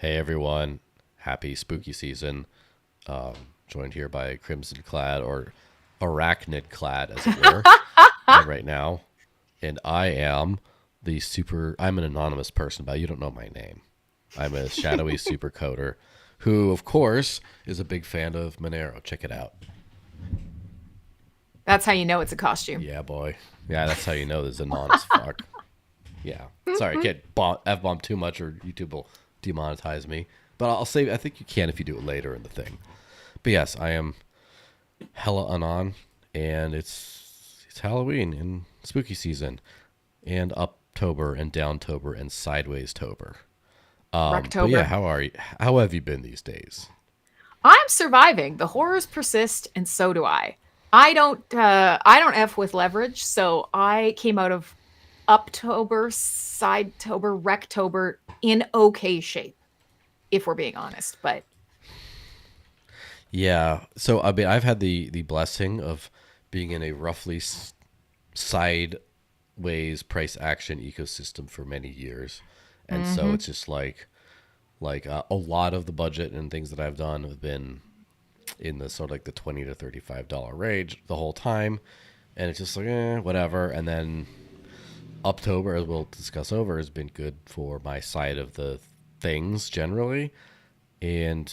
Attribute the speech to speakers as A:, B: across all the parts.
A: Hey everyone, happy spooky season. Joined here by Crimsonclad or Arachnid-clad, as it were, right now. And I'm an anonymous person, but you don't know my name. I'm a shadowy super coder who, of course, is a big fan of Monero. Check it out.
B: That's how you know it's a costume.
A: Yeah, boy. Yeah, that's how you know this is anon as fuck. Yeah. Sorry, I can't F-bomb too much or YouTube will demonetize me. But I'll say, I think you can if you do it later in the thing. But yes, I am hella anon, and it's Halloween and spooky season, and Uptober and Downtober and Sideways Tober. But yeah,
B: Rocktober.
A: how are you? How have you been these days?
B: I'm surviving. The horrors persist, and so do I. I don't f with leverage, so I came out of Uptober, Sidetober, Rectober in okay shape, if we're being honest. But
A: Yeah, so I mean, I've had the blessing of being in a roughly sideways price action ecosystem for many years, and so
B: hmm
A: it's just like a lot of the budget and things that I've done have been in the sort of like the $20 to $35 range the whole time, and it's just like whatever. And then October, as we'll discuss over, has been good for my side of the things generally, and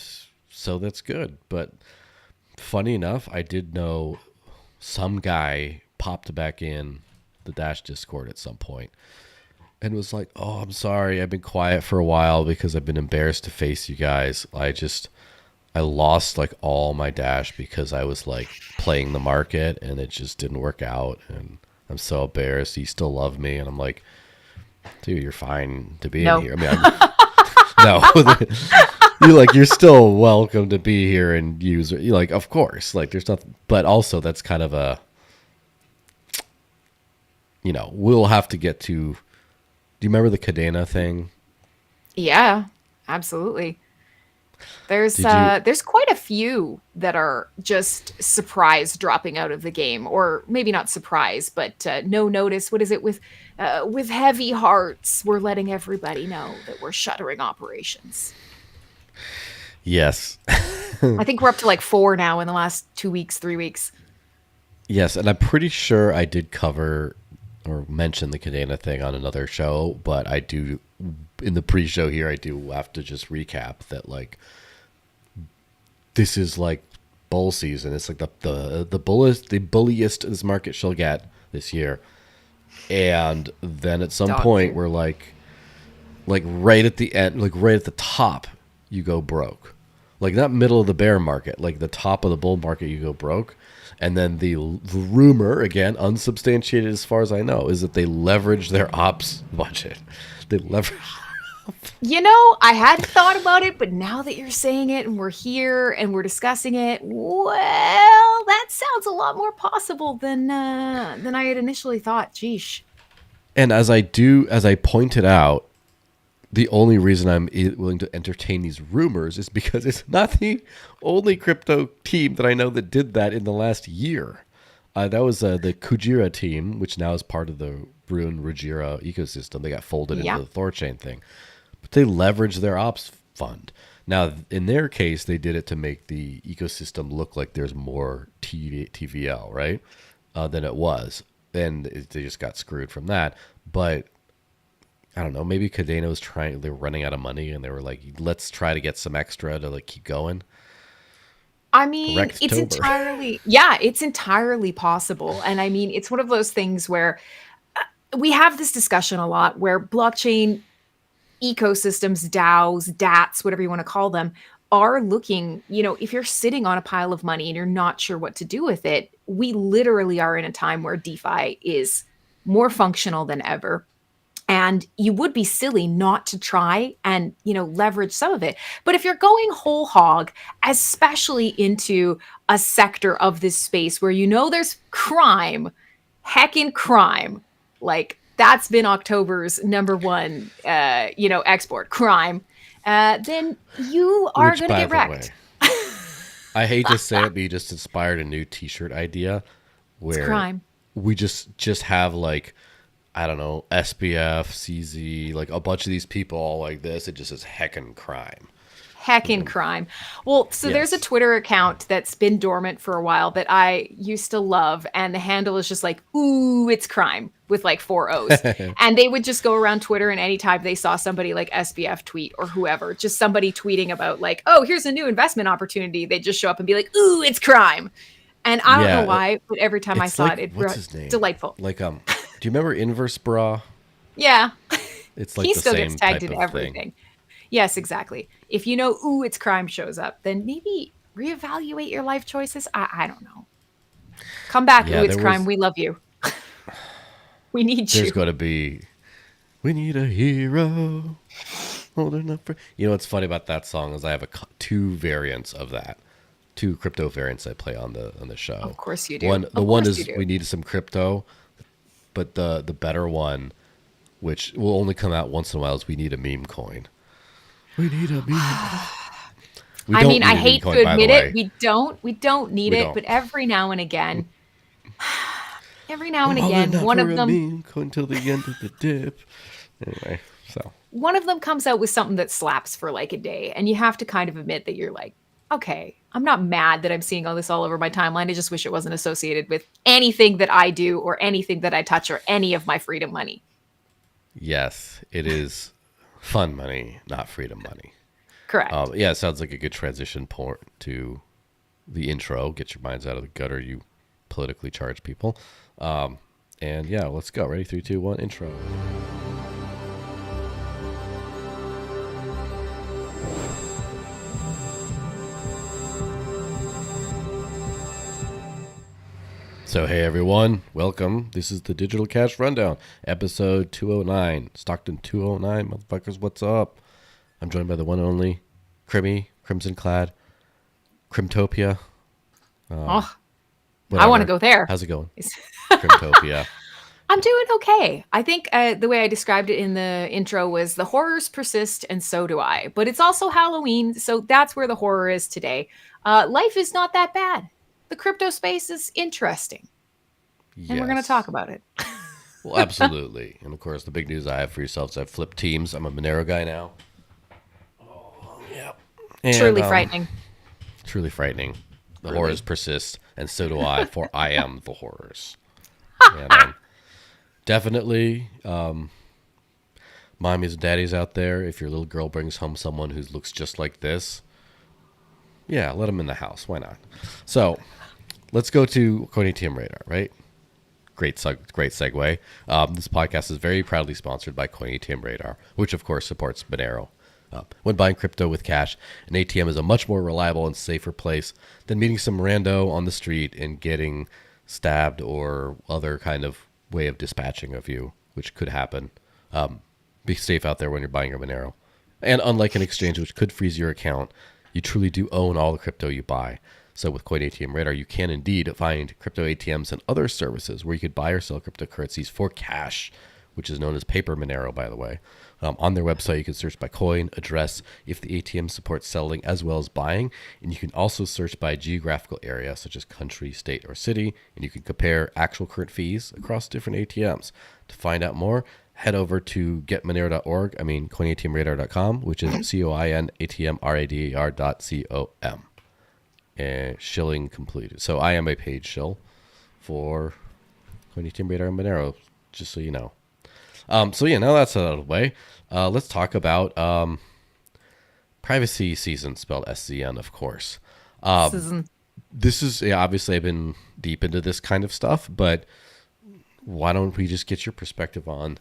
A: so that's good. But funny enough, I did know some guy popped back in the Dash Discord at some point and was like, "Oh, I'm sorry. I've been quiet for a while because I've been embarrassed to face you guys. I lost like all my Dash because I was like playing the market and it just didn't work out and I'm so embarrassed. You still love me." And I'm like, "Dude, you're fine to be in
B: no,
A: here." I mean, no. You're still welcome to be here and use it. You're like, of course, like there's nothing, but also that's kind of a, we'll have to get to. Do you remember the Cadena thing?
B: yeah, absolutely. There's
A: Did you?
B: uh there's quite a few that are just surprise dropping out of the game, or maybe not surprise, but no notice. What is it with heavy hearts? We're letting everybody know that we're shuttering operations.
A: Yes,
B: I think we're up to like four now in the last 2 weeks, 3 weeks.
A: yes, and I'm pretty sure I did cover or mention the Cadena thing on another show, but I do in the pre-show here. I do have to just recap that like this is like bull season. It's like the bulliest this market shall get this year. And then at some
B: Dog
A: point
B: year.
A: we're like right at the end, like right at the top, you go broke. Like not middle of the bear market, like the top of the bull market, you go broke. And then the rumor, again, unsubstantiated as far as I know, is that they leverage their ops budget. They leverage.
B: I had thought about it, but now that you're saying it and we're here and we're discussing it, well, that sounds a lot more possible than I had initially thought. Geesh.
A: And as I pointed out, the only reason I'm willing to entertain these rumors is because it's not the only crypto team that I know that did that in the last year. That was the Kujira team, which now is part of the Rune Rajira ecosystem. They got folded into
B: Yeah.
A: the Thorchain thing, but they leveraged their ops fund. Now, in their case, they did it to make the ecosystem look like there's more TVL, right, than it was, and they just got screwed from that. But I don't know. Maybe Cadena was trying. They were running out of money, and they were like, "Let's try to get some extra to like keep going."
B: I mean, it's
A: Rectober.
B: entirely, yeah, it's entirely possible. And I mean, it's one of those things where we have this discussion a lot where blockchain ecosystems, DAOs, DATs, whatever you want to call them, are looking, if you're sitting on a pile of money and you're not sure what to do with it, we literally are in a time where DeFi is more functional than ever. And you would be silly not to try and, leverage some of it. But if you're going whole hog, especially into a sector of this space where there's crime, heckin' crime, like that's been October's number one, export crime, then you are
A: Which,
B: going to
A: by
B: get
A: the way,
B: wrecked.
A: I hate to say it, but you just inspired a new T-shirt idea
B: It's
A: where
B: crime.
A: we just have like I don't know, SBF, CZ, like a bunch of these people all like this. It just says heckin' crime.
B: Heckin' crime. Well, so there's a
A: Yes.
B: Twitter account that's been dormant for a while that I used to love, and the handle is just like, ooh, it's crime with like four O's. And they would just go around Twitter, and anytime they saw somebody like SBF tweet or whoever, just somebody tweeting about like, oh, here's a new investment opportunity, they'd just show up and be like, ooh, it's crime. And I don't know
A: Yeah,
B: why, but every time I
A: it's
B: saw
A: like
B: it, it
A: what's
B: brought
A: his name?
B: delightful.
A: Like do you remember Inverse Bra?
B: Yeah.
A: It's
B: He
A: like the
B: still gets
A: same
B: tagged
A: type
B: in
A: of thing.
B: everything. Yes, exactly. If you know, ooh, it's crime shows up, then maybe reevaluate your life choices. I don't know. Come back, ooh,
A: Yeah,
B: it's
A: there
B: crime.
A: was
B: We love you. We need
A: there's
B: you.
A: got to be we need a hero holding up for. You know what's funny about that song is I have two variants of that. Two crypto variants I play on the
B: Of
A: show.
B: course you do.
A: The
B: Of
A: one
B: course you
A: is
B: do.
A: we need some crypto, but the better one, which will only come out once in a while, is we need a meme coin. We need a meme coin. We
B: I
A: don't
B: mean,
A: need
B: I
A: a meme
B: hate to
A: coin, by the
B: admit it.
A: way.
B: We don't need
A: We
B: it,
A: don't.
B: but every now and again, every now and
A: I'm holding
B: again,
A: out for a meme coin till the end of the dip. Anyway, so
B: one of them comes out with something that slaps for like a day, and you have to kind of admit that you're like, okay, I'm not mad that I'm seeing all this all over my timeline. I just wish it wasn't associated with anything that I do or anything that I touch or any of my freedom money.
A: yes, it is fun money, not freedom money.
B: Correct.
A: Yeah, it sounds like a good transition point to the intro. Get your minds out of the gutter, you politically charged people. And yeah, let's go. Ready? 3, 2, 1, intro. So, hey everyone, welcome. This is the Digital Cash Rundown, episode 209. Stockton 209, motherfuckers, what's up? I'm joined by the one and only Crimsonclad, Crimtopia.
B: Oh, I want to
A: Whatever.
B: go there.
A: How's it going? Crimtopia.
B: I'm doing okay. I think the way I described it in the intro was the horrors persist and so do I. But it's also Halloween, so that's where the horror is today. Life is not that bad. The crypto space is interesting, and we're going to talk
A: Yes.
B: about it.
A: Well, absolutely. And of course, the big news I have for yourselves, I've flipped teams. I'm a Monero guy now. Yep. And
B: Truly frightening.
A: truly frightening. The
B: Truly.
A: horrors persist, and so do I, for I am the horrors. And definitely, mommies and daddies out there, if your little girl brings home someone who looks just like this, yeah, let them in the house. Why not? So, let's go to Coin ATM Radar, right? Great segue. This podcast is very proudly sponsored by Coin ATM Radar, which of course supports Monero. When buying crypto with cash, an ATM is a much more reliable and safer place than meeting some rando on the street and getting stabbed or other kind of way of dispatching of you, which could happen. Be safe out there when you're buying your Monero. And unlike an exchange which could freeze your account, you truly do own all the crypto you buy. So with Coin ATM Radar, you can indeed find crypto ATMs and other services where you could buy or sell cryptocurrencies for cash, which is known as paper Monero, by the way. On their website, you can search by coin, address, if the ATM supports selling as well as buying. And you can also search by geographical area, such as country, state, or city. And you can compare actual current fees across different ATMs. To find out more, head over to getmonero.org, coinatmradar.com, which is coinatmradar.com. And shilling completed. So I am a paid shill for Coin ATM Radar and Monero, just so you know. So yeah, now that's out of the way. Let's talk about privacy season, spelled SCN, of course. This is obviously I've been deep into this kind of stuff, but why don't we just get your perspective on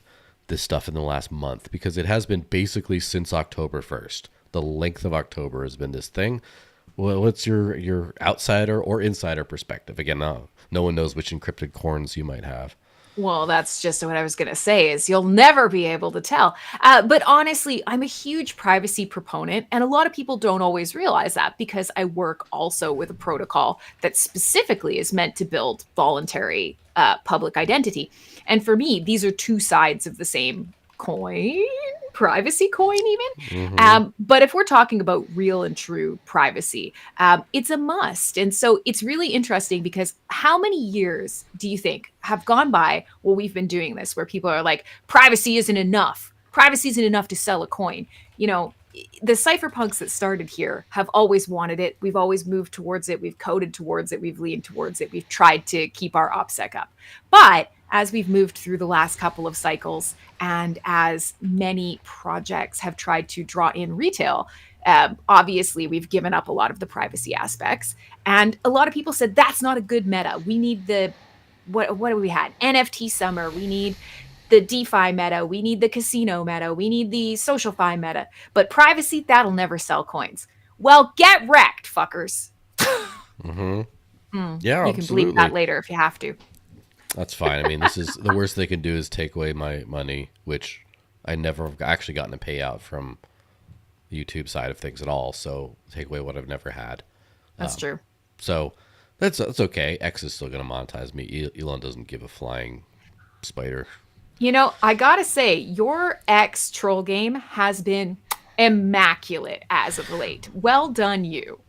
A: this stuff in the last month? Because it has been basically since October 1st. The length of October has been this thing. Well, what's your outsider or insider perspective? Again, no one knows which encrypted corns you might have.
B: Well, that's just what I was going to say is you'll never be able to tell. But honestly, I'm a huge privacy proponent, and a lot of people don't always realize that because I work also with a protocol that specifically is meant to build voluntary public identity. And for me, these are two sides of the same coin, privacy coin even.
A: Mm-hmm.
B: But if we're talking about real and true privacy, it's a must. And so it's really interesting because how many years do you think have gone by while we've been doing this where people are like, privacy isn't enough. Privacy isn't enough to sell a coin. You know, the cypherpunks that started here have always wanted it. We've always moved towards it. We've coded towards it. We've leaned towards it. We've tried to keep our OPSEC up. But as we've moved through the last couple of cycles, and as many projects have tried to draw in retail, obviously we've given up a lot of the privacy aspects. And a lot of people said that's not a good meta. We need the what do we had? NFT summer. We need the DeFi meta. We need the casino meta. We need the SocialFi meta. But privacy, that'll never sell coins. Well, get wrecked, fuckers.
A: Mm-hmm. Yeah,
B: You can bleep that
A: absolutely.
B: later if you have to.
A: That's fine. I mean, this is the worst they can do is take away my money, which I never have actually gotten a payout from the YouTube side of things at all. So take away what I've never had.
B: That's true.
A: So that's okay. X is still going to monetize me. Elon doesn't give a flying spider.
B: You know, I gotta say, your X troll game has been immaculate as of late. Well done, you.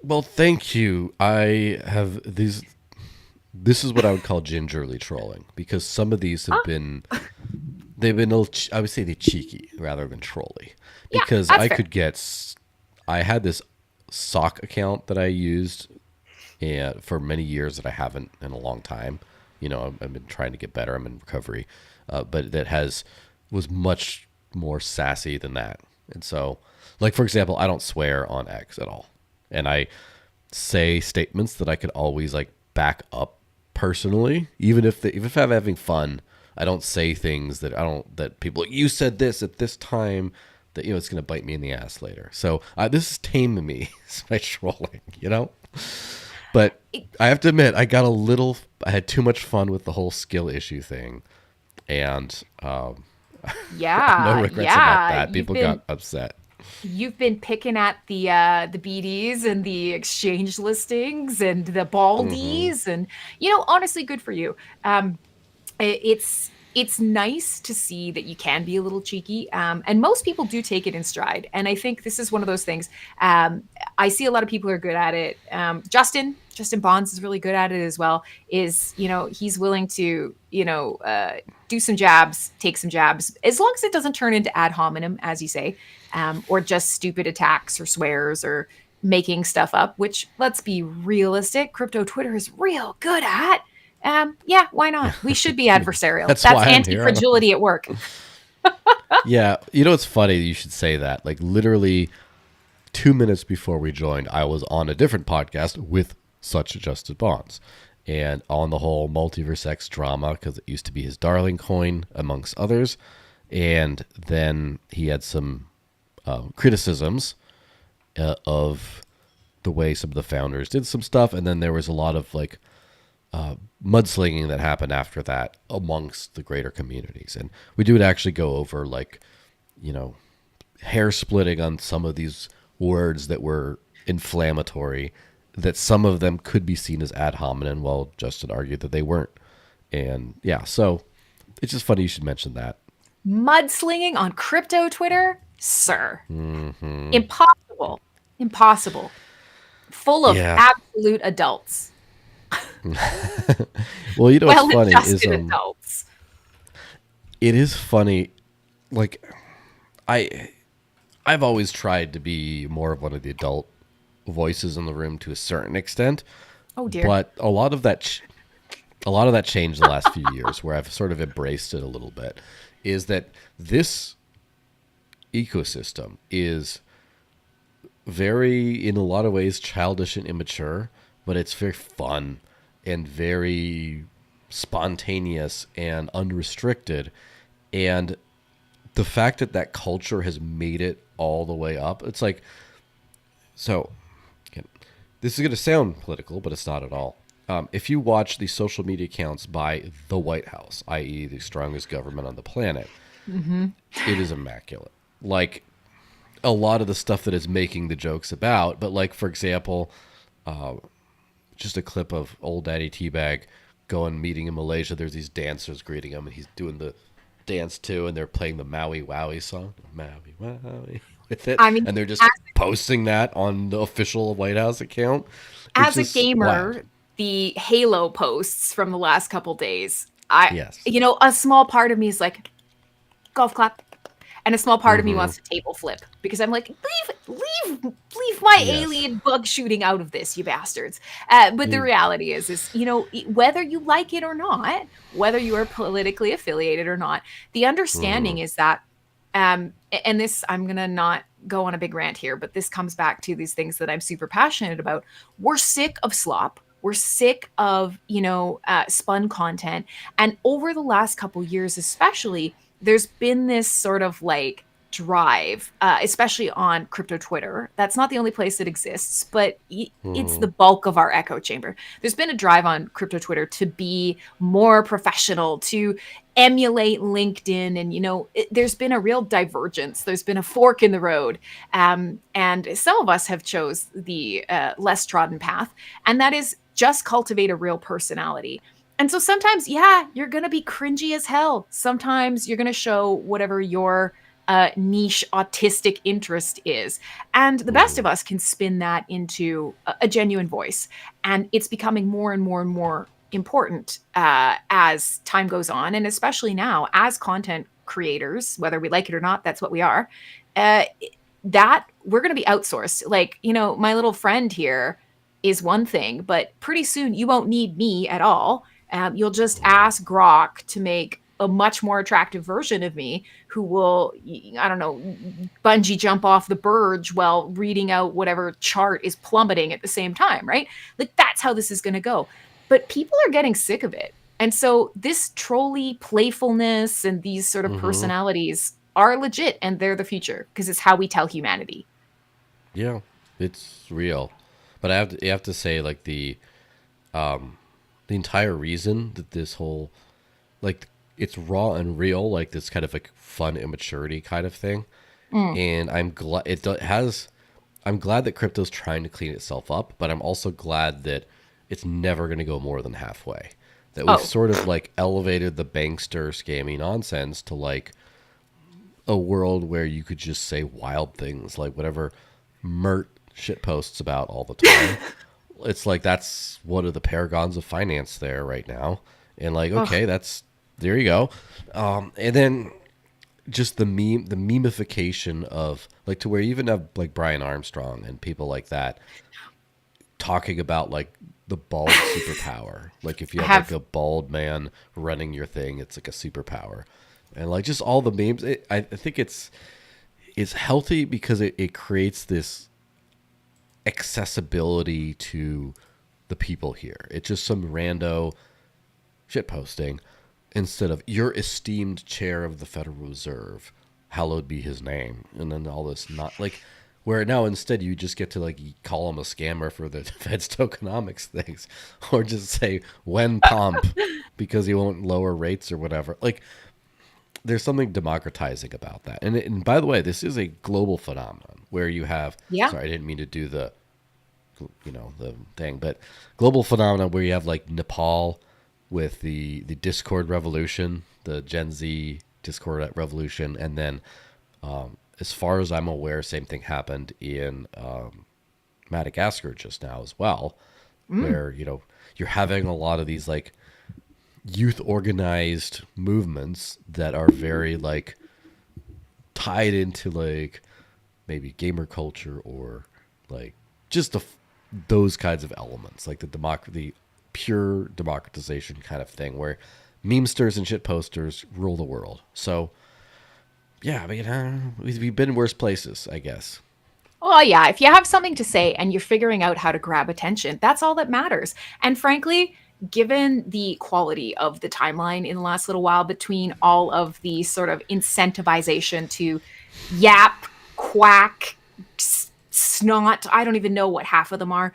A: Well, thank you. I have these. This is what I would call gingerly trolling because some of these have been they've been a little, I would say they cheeky rather than trolly
B: Yeah,
A: because
B: that's
A: I
B: fair.
A: could get I had this sock account that I used and for many years that I haven't in a long time. You know, I've been trying to get better. I'm in recovery, but that has was much more sassy than that. And so, like for example, I don't swear on X at all, and I say statements that I could always like back up personally, even if I'm having fun. I don't say things that I don't that people like, you said this at this time that it's going to bite me in the ass later. So this is taming me by trolling, But I have to admit, I had too much fun with the whole skill issue thing, and no
B: Yeah,
A: regrets about
B: yeah.
A: that. People got upset.
B: You've been picking at the BDs and the exchange listings and the
A: Hmm.
B: baldies, and honestly, good for you. It's nice to see that you can be a little cheeky, and most people do take it in stride. And I think this is one of those things. I see a lot of people are good at it. Justin Bonds is really good at it as well. He's willing to do some jabs, take some jabs, as long as it doesn't turn into ad hominem, as you say, or just stupid attacks or swears or making stuff up. Which, let's be realistic, crypto Twitter is real good at. Yeah, why not? We should be adversarial.
A: That's
B: That's
A: why I'm here.
B: anti-fragility at work.
A: Yeah, it's funny you should say that. Like literally 2 minutes before we joined, I was on a different podcast with such Justin Bonds, and on the whole multiverse X drama because it used to be his darling coin amongst others, and then he had some criticisms of the way some of the founders did some stuff, and then there was a lot of like mudslinging that happened after that amongst the greater communities. And we do actually go over like, hair splitting on some of these words that were inflammatory, that some of them could be seen as ad hominem, while Justin argued that they weren't. And yeah, so it's just funny you should mention that.
B: Mudslinging on crypto Twitter, sir.
A: Hmm.
B: Impossible. Impossible. Full of
A: Yeah.
B: absolute adults.
A: Well, what's funny is
B: Well-adjusted adults.
A: it is funny. Like I I've always tried to be more of one of the adult voices in the room to a certain extent,
B: Oh dear.
A: but a lot of that changed the last few years where I've sort of embraced it a little bit is that this ecosystem is very in a lot of ways childish and immature, but it's very fun and very spontaneous and unrestricted, and the fact that that culture has made it all the way up, it's like so again, this is going to sound political, but it's not at all. If you watch the social media accounts by the White House, i.e., the strongest government on the planet,
B: Hmm.
A: it is immaculate. Like a lot of the stuff that it's making the jokes about, but like for example, just a clip of old Daddy Teabag going meeting in Malaysia. There's these dancers greeting him, and he's doing dance to, and they're playing the Maui Wowie song, Maui Wowie, with it,
B: I mean,
A: and they're just
B: as,
A: posting that on the official White House account. It's
B: as a
A: just wild.
B: gamer, the Halo posts from the last couple days, I,
A: Yes.
B: you know, a small part of me is like, golf clap. And a small part of me
A: Mm-hmm.
B: wants to table flip because I'm like, leave my
A: Yes.
B: alien bug shooting out of this, you bastards. But the
A: You-
B: reality is, you know, whether you like it or not, whether you are politically affiliated or not, the understanding
A: mhm.
B: is that, and this, I'm gonna not go on a big rant here, but this comes back to these things that I'm super passionate about. We're sick of slop. We're sick of, you know, spun content. And over the last couple years, especially, there's been this sort of like drive, especially on crypto Twitter. That's not the only place it exists, but it's the
A: Mhm.
B: bulk of our echo chamber. There's been a drive on crypto Twitter to be more professional, to emulate LinkedIn. And, you know, there's been a real divergence. There's been a fork in the road. And some of us have chose the less trodden path, and that is just cultivate a real personality. And so sometimes, yeah, you're going to be cringy as hell. Sometimes you're going to show whatever your niche autistic interest is. And the best of
A: Mhm.
B: us can spin that into a genuine voice. And it's becoming more and more and more important as time goes on. And especially now, as content creators, whether we like it or not, that's what we are. Uh, that we're going to be outsourced. Like, you know, my little friend here is one thing, but pretty soon you won't need me at all. You'll just ask Grok to make a much more attractive version of me who will, I don't know, bungee jump off the verge while reading out whatever chart is plummeting at the same time, right? Like that's how this is going to go. But people are getting sick of it. And so this trolley playfulness and these sort of
A: Mhm.
B: personalities are legit and they're the future because it's how we tell humanity.
A: Yeah, it's real. But you have to say like the entire reason that this whole like it's raw and real, like this kind of like fun immaturity kind of thing.
B: Mm.
A: And I'm glad that crypto's trying to clean itself up, but I'm also glad that it's never going to go more than halfway. That we've
B: Oh,
A: sort of like elevated the bankster scammy nonsense to like a world where you could just say wild things like whatever Mert shit posts about all the time. It's like that's one of the paragons of finance there right now. And like,
B: ugh,
A: okay, that's there you go. And then just the memification of like to where you even have like Brian Armstrong and people like that talking about like the bald superpower. Like if you
B: I
A: have like
B: have
A: a bald man running your thing, it's like a superpower. And like just all the memes, I think it's healthy because it creates this accessibility to the people here. It's just some rando shit posting instead of your esteemed chair of the Federal Reserve, hallowed be his name, and then all this not like where now instead you just get to like call him a scammer for the Fed's tokenomics things, or just say when pump because he won't lower rates or whatever. Like there's something democratizing about that. And by the way, this is a global phenomenon where you have.
B: yeah.
A: Sorry, I didn't mean to do the the thing, but global phenomenon where you have like Nepal with the Discord revolution, the Gen Z Discord revolution, and then as far as I'm aware, same thing happened in Madagascar just now as well,
B: Mm.
A: where you're having a lot of these like youth organized movements that are very like tied into like maybe gamer culture or like just those kinds of elements, like the pure democratization kind of thing, where memesters and shit posters rule the world. So yeah, I mean, we've been in worse places, I guess.
B: Well, yeah, if you have something to say and you're figuring out how to grab attention, that's all that matters. And frankly, given the quality of the timeline in the last little while between all of the sort of incentivization to yap, quack, snot, I don't even know what half of them are.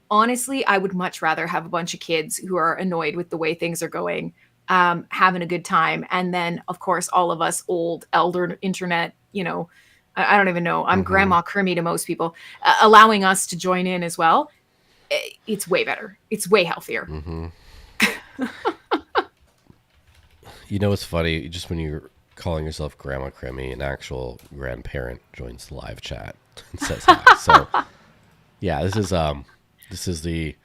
B: Honestly, I would much rather have a bunch of kids who are annoyed with the way things are going, having a good time. And then, of course, all of us old, elder internet, you know, I don't even know. I'm
A: Mm-hmm.
B: Grandma Crimmy to most people, allowing us to join in as well. It's way better. It's way healthier.
A: Mm-hmm. You know what's funny? Just when you're calling yourself Grandma Crimmy, an actual grandparent joins the live chat and says hi. So yeah, this is the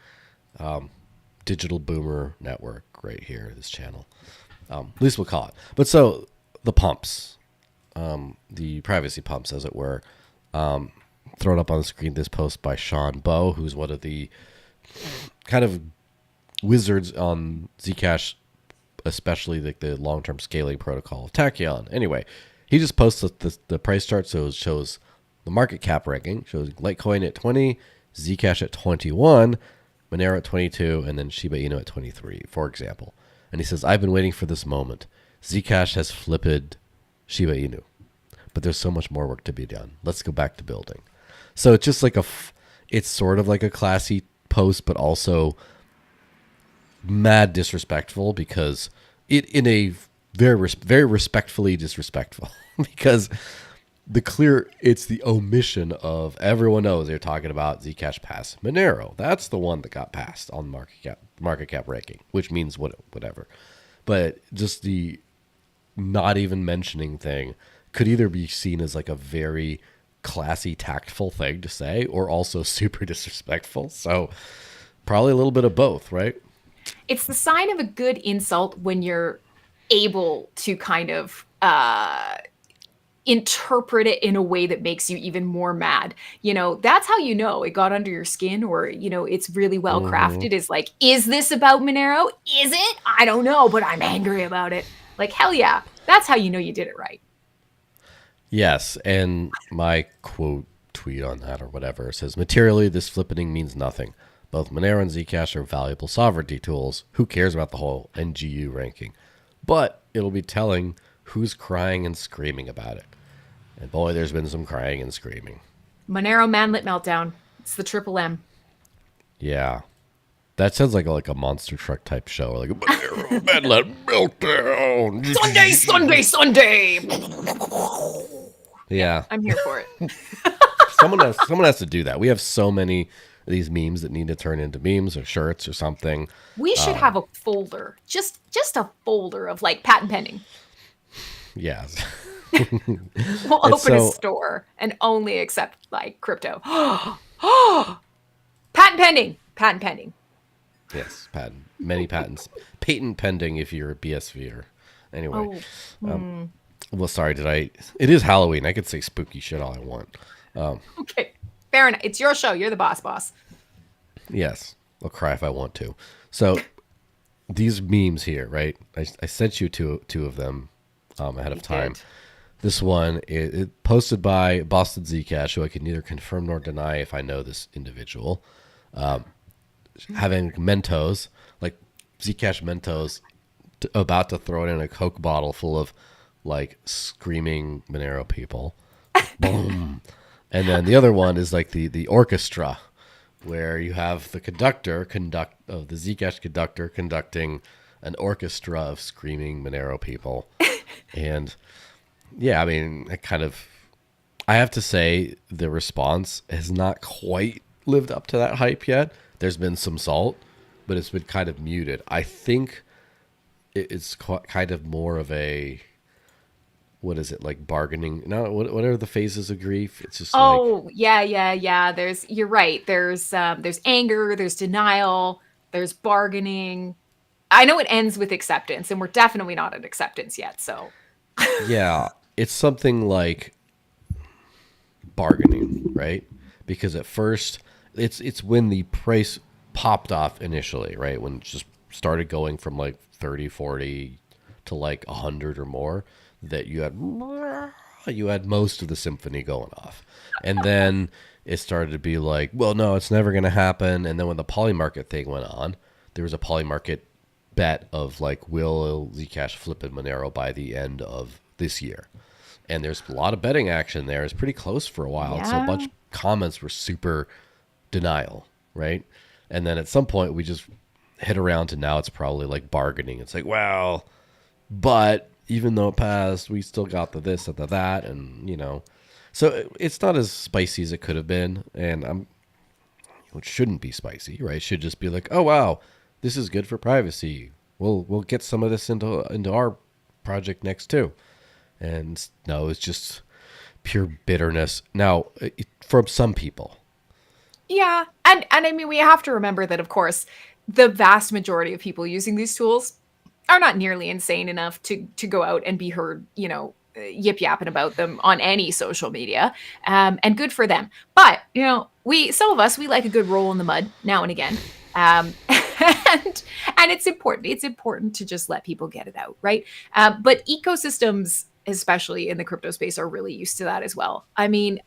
A: Digital Boomer Network right here. This channel, at least we'll call it. But so the pumps, the privacy pumps, as it were, thrown up on the screen. This post by Sean Bowe, who's one of the kind of wizards on Zcash, especially the long-term scaling protocol of Tachyon. Anyway, he just posted the price chart, so it shows the market cap ranking, shows Litecoin at 20, Zcash at 21, Monero at 22, and then Shiba Inu at 23, for example. And he says, I've been waiting for this moment. Zcash has flipped Shiba Inu, but there's so much more work to be done. Let's go back to building. So it's just like it's sort of like a classy post, but also mad disrespectful, because in a very respectfully disrespectful because it's the omission of, everyone knows they're talking about Zcash pass Monero. That's the one that got passed on market cap ranking, which means whatever. But just the not even mentioning thing could either be seen as like a very classy, tactful thing to say, or also super disrespectful. So probably a little bit of both, right?
B: It's the sign of a good insult when you're able to kind of interpret it in a way that makes you even more mad. That's how you know it got under your skin, or it's really well crafted. Is like, is this about Monero? Is it? I don't know, but I'm angry about it. Like, hell yeah. That's how you know you did it right.
A: Yes, and my quote tweet on that or whatever says, materially, this flippening means nothing. Both Monero and Zcash are valuable sovereignty tools. Who cares about the whole NGU ranking? But it'll be telling who's crying and screaming about it. And boy, there's been some crying and screaming.
B: Monero Manlet Meltdown. It's the triple M.
A: Yeah. That sounds like a monster truck type show. Like a Monero Manlet Meltdown.
B: Sunday.
A: Yeah.
B: I'm here for it.
A: Someone has to do that. We have so many of these memes that need to turn into memes or shirts or something.
B: We should have a folder. Just a folder of like patent pending.
A: Yeah.
B: We'll open a store and only accept like crypto. Patent pending.
A: Yes, many patents. Patent pending if you're a BSV. Anyway. Well, sorry, it is Halloween. I could say spooky shit all I want.
B: Okay, fair enough. It's your show. You're the boss.
A: Yes, I'll cry if I want to. So these memes here, right? I sent you two of them ahead of time.
B: Did.
A: This one is posted by Boston Zcash, who I can neither confirm nor deny if I know this individual. Having Mentos, like Zcash Mentos, about to throw it in a Coke bottle full of like screaming Monero people. Boom. And then the other one is like the orchestra, where you have the the Zcash conductor conducting an orchestra of screaming Monero people. And yeah, I mean, I have to say the response has not quite lived up to that hype yet. There's been some salt, but it's been kind of muted. I think it's kind of more of a, what is it, like bargaining? No, what are the phases of grief? It's just
B: yeah. You're right. There's anger, there's denial, there's bargaining. I know it ends with acceptance, and we're definitely not at acceptance yet. So
A: yeah, it's something like bargaining, right? Because at first, it's when the price popped off initially, right? When it just started going from like 30, 40 to like 100 or more, that you had most of the symphony going off. And then it started to be like, well, no, it's never going to happen. And then when the polymarket thing went on, there was a polymarket bet of like, will Zcash flip in Monero by the end of this year? And there's a lot of betting action there. It's pretty close for a while.
B: Yeah.
A: So a bunch of comments were super denial, right? And then at some point we just hit around to now it's probably like bargaining. It's like, well, but even though it passed, we still got the this and the that, and so it's not as spicy as it could have been. And it shouldn't be spicy, right? It should just be like, oh wow, this is good for privacy. We'll get some of this into our project next too. And no, it's just pure bitterness. Now, from some people.
B: Yeah. And I mean, we have to remember that, of course, the vast majority of people using these tools are not nearly insane enough to go out and be heard, yip yapping about them on any social media. And good for them. But, some of us, we like a good roll in the mud now and again. And it's important. It's important to just let people get it out, right? But ecosystems, especially in the crypto space, are really used to that as well. I mean,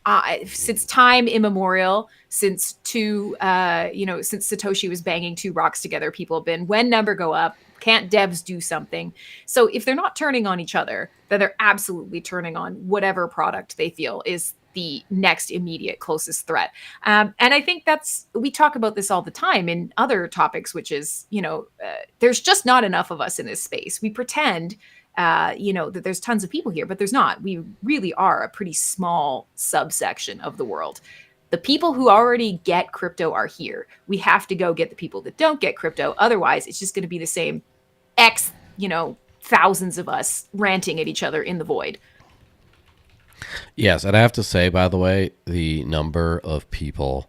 B: since time immemorial, since Satoshi was banging two rocks together, people have been, when number go up, can't devs do something? So if they're not turning on each other, then they're absolutely turning on whatever product they feel is the next immediate closest threat. And I think we talk about this all the time in other topics, which is, there's just not enough of us in this space. We pretend, that there's tons of people here, but there's not. We really are a pretty small subsection of the world. The people who already get crypto are here. We have to go get the people that don't get crypto. Otherwise, it's just going to be the same X, thousands of us ranting at each other in the void.
A: Yes, and I have to say, by the way, the number of people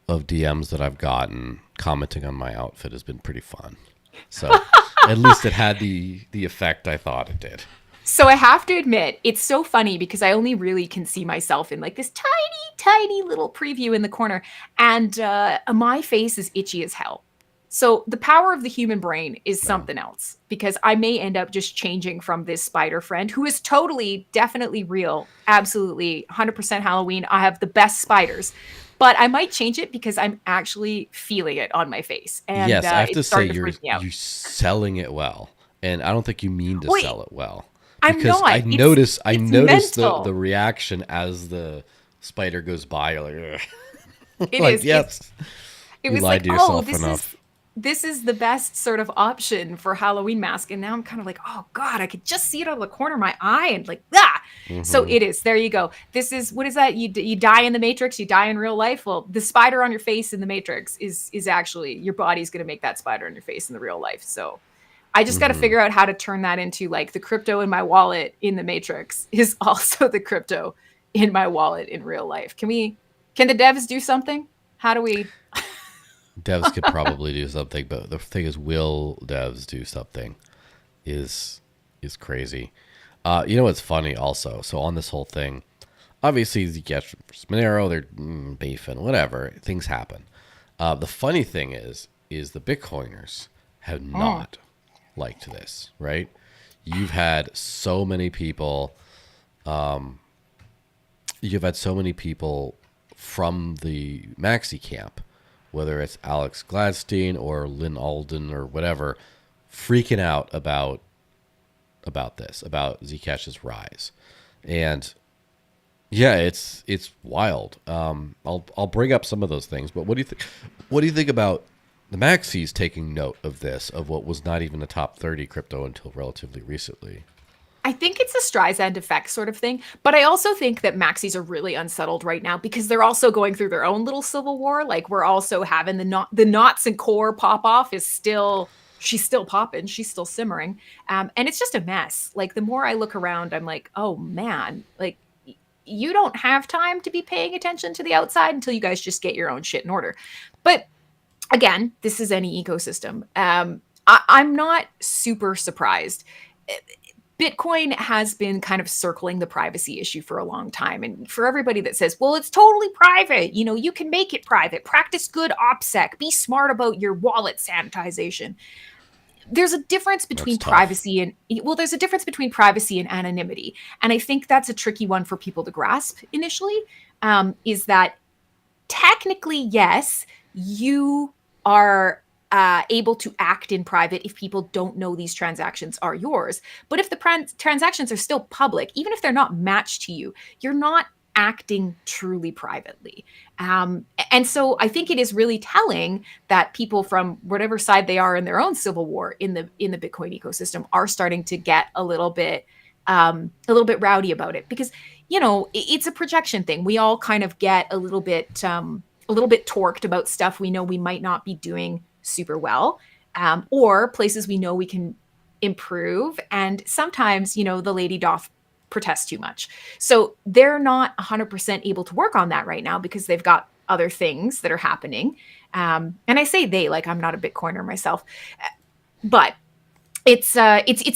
A: of DMs that I've gotten commenting on my outfit has been pretty fun. So at least it had the effect I thought it did.
B: So I have to admit, it's so funny because I only really can see myself in like this tiny, tiny little preview in the corner, and my face is itchy as hell. So the power of the human brain is something else, because I may end up just changing from this spider friend who is totally, definitely real, absolutely 100% Halloween. I have the best spiders, but I might change it because I'm actually feeling it on my face. And
A: Yes, I have to
B: it's
A: say
B: starting to freak me out.
A: you're selling it well, and I don't think you mean to
B: Wait,
A: sell it well,
B: I'm
A: because
B: not.
A: I notice
B: It's
A: the
B: mental.
A: reaction as the spider goes by. You're like, ugh.
B: It
A: Like,
B: is.
A: yes,
B: It
A: you
B: was
A: lied
B: like,
A: to
B: oh,
A: yourself enough.
B: this is the best sort of option for Halloween mask. And now I'm kind of like, oh God, I could just see it out of the corner of my eye and like, ah. So
A: Hmm.
B: it is. There you go. This is, what is that? You die in the Matrix, you die in real life. Well, the spider on your face in the Matrix is actually, your body's going to make that spider on your face in the real life. So I just got to
A: Hmm.
B: figure out how to turn that into like the crypto in my wallet in the Matrix is also the crypto in my wallet in real life. Can the devs do something? How do we?
A: Devs could probably do something, but the thing is, will devs do something? Is is crazy. You know what's funny also? So on this whole thing, obviously Zcash versus Monero, they're beefing, whatever. Things happen. The funny thing is the Bitcoiners have
B: Mm.
A: not liked this, right? You've had so many people. You've had so many people from the Maxi camp, whether it's Alex Gladstein or Lynn Alden or whatever, freaking out about this, about Zcash's rise, and yeah, it's wild. I'll bring up some of those things, but what do you think? What do you think about the Maxis taking note of this, of what was not even a top 30 crypto until relatively recently?
B: I think it's a Streisand effect sort of thing, but I also think that maxis are really unsettled right now because they're also going through their own little civil war. Like we're also having the knots and core pop off is still, she's still popping, she's still simmering, and it's just a mess. Like the more I look around, I'm like, oh man, like you don't have time to be paying attention to the outside until you guys just get your own shit in order. But again, this is any ecosystem. I'm not super surprised. Bitcoin has been kind of circling the privacy issue for a long time. And for everybody that says, well, it's totally private, you can make it private, practice good OPSEC, be smart about your wallet sanitization. There's a difference
A: That's
B: between
A: tough.
B: privacy and, well, there's a difference between privacy and anonymity. And I think that's a tricky one for people to grasp initially, is that technically, yes, you are able to act in private if people don't know these transactions are yours. But if the transactions are still public, even if they're not matched to you, you're not acting truly privately. And so I think it is really telling that people from whatever side they are in their own civil war in the Bitcoin ecosystem are starting to get a little bit rowdy about it because it's a projection thing. We all kind of get a little bit torqued about stuff we know we might not be doing super well, or places we know we can improve. And sometimes, the lady doth protest too much. So they're not 100% able to work on that right now because they've got other things that are happening. And I say they, like I'm not a Bitcoiner myself, but it's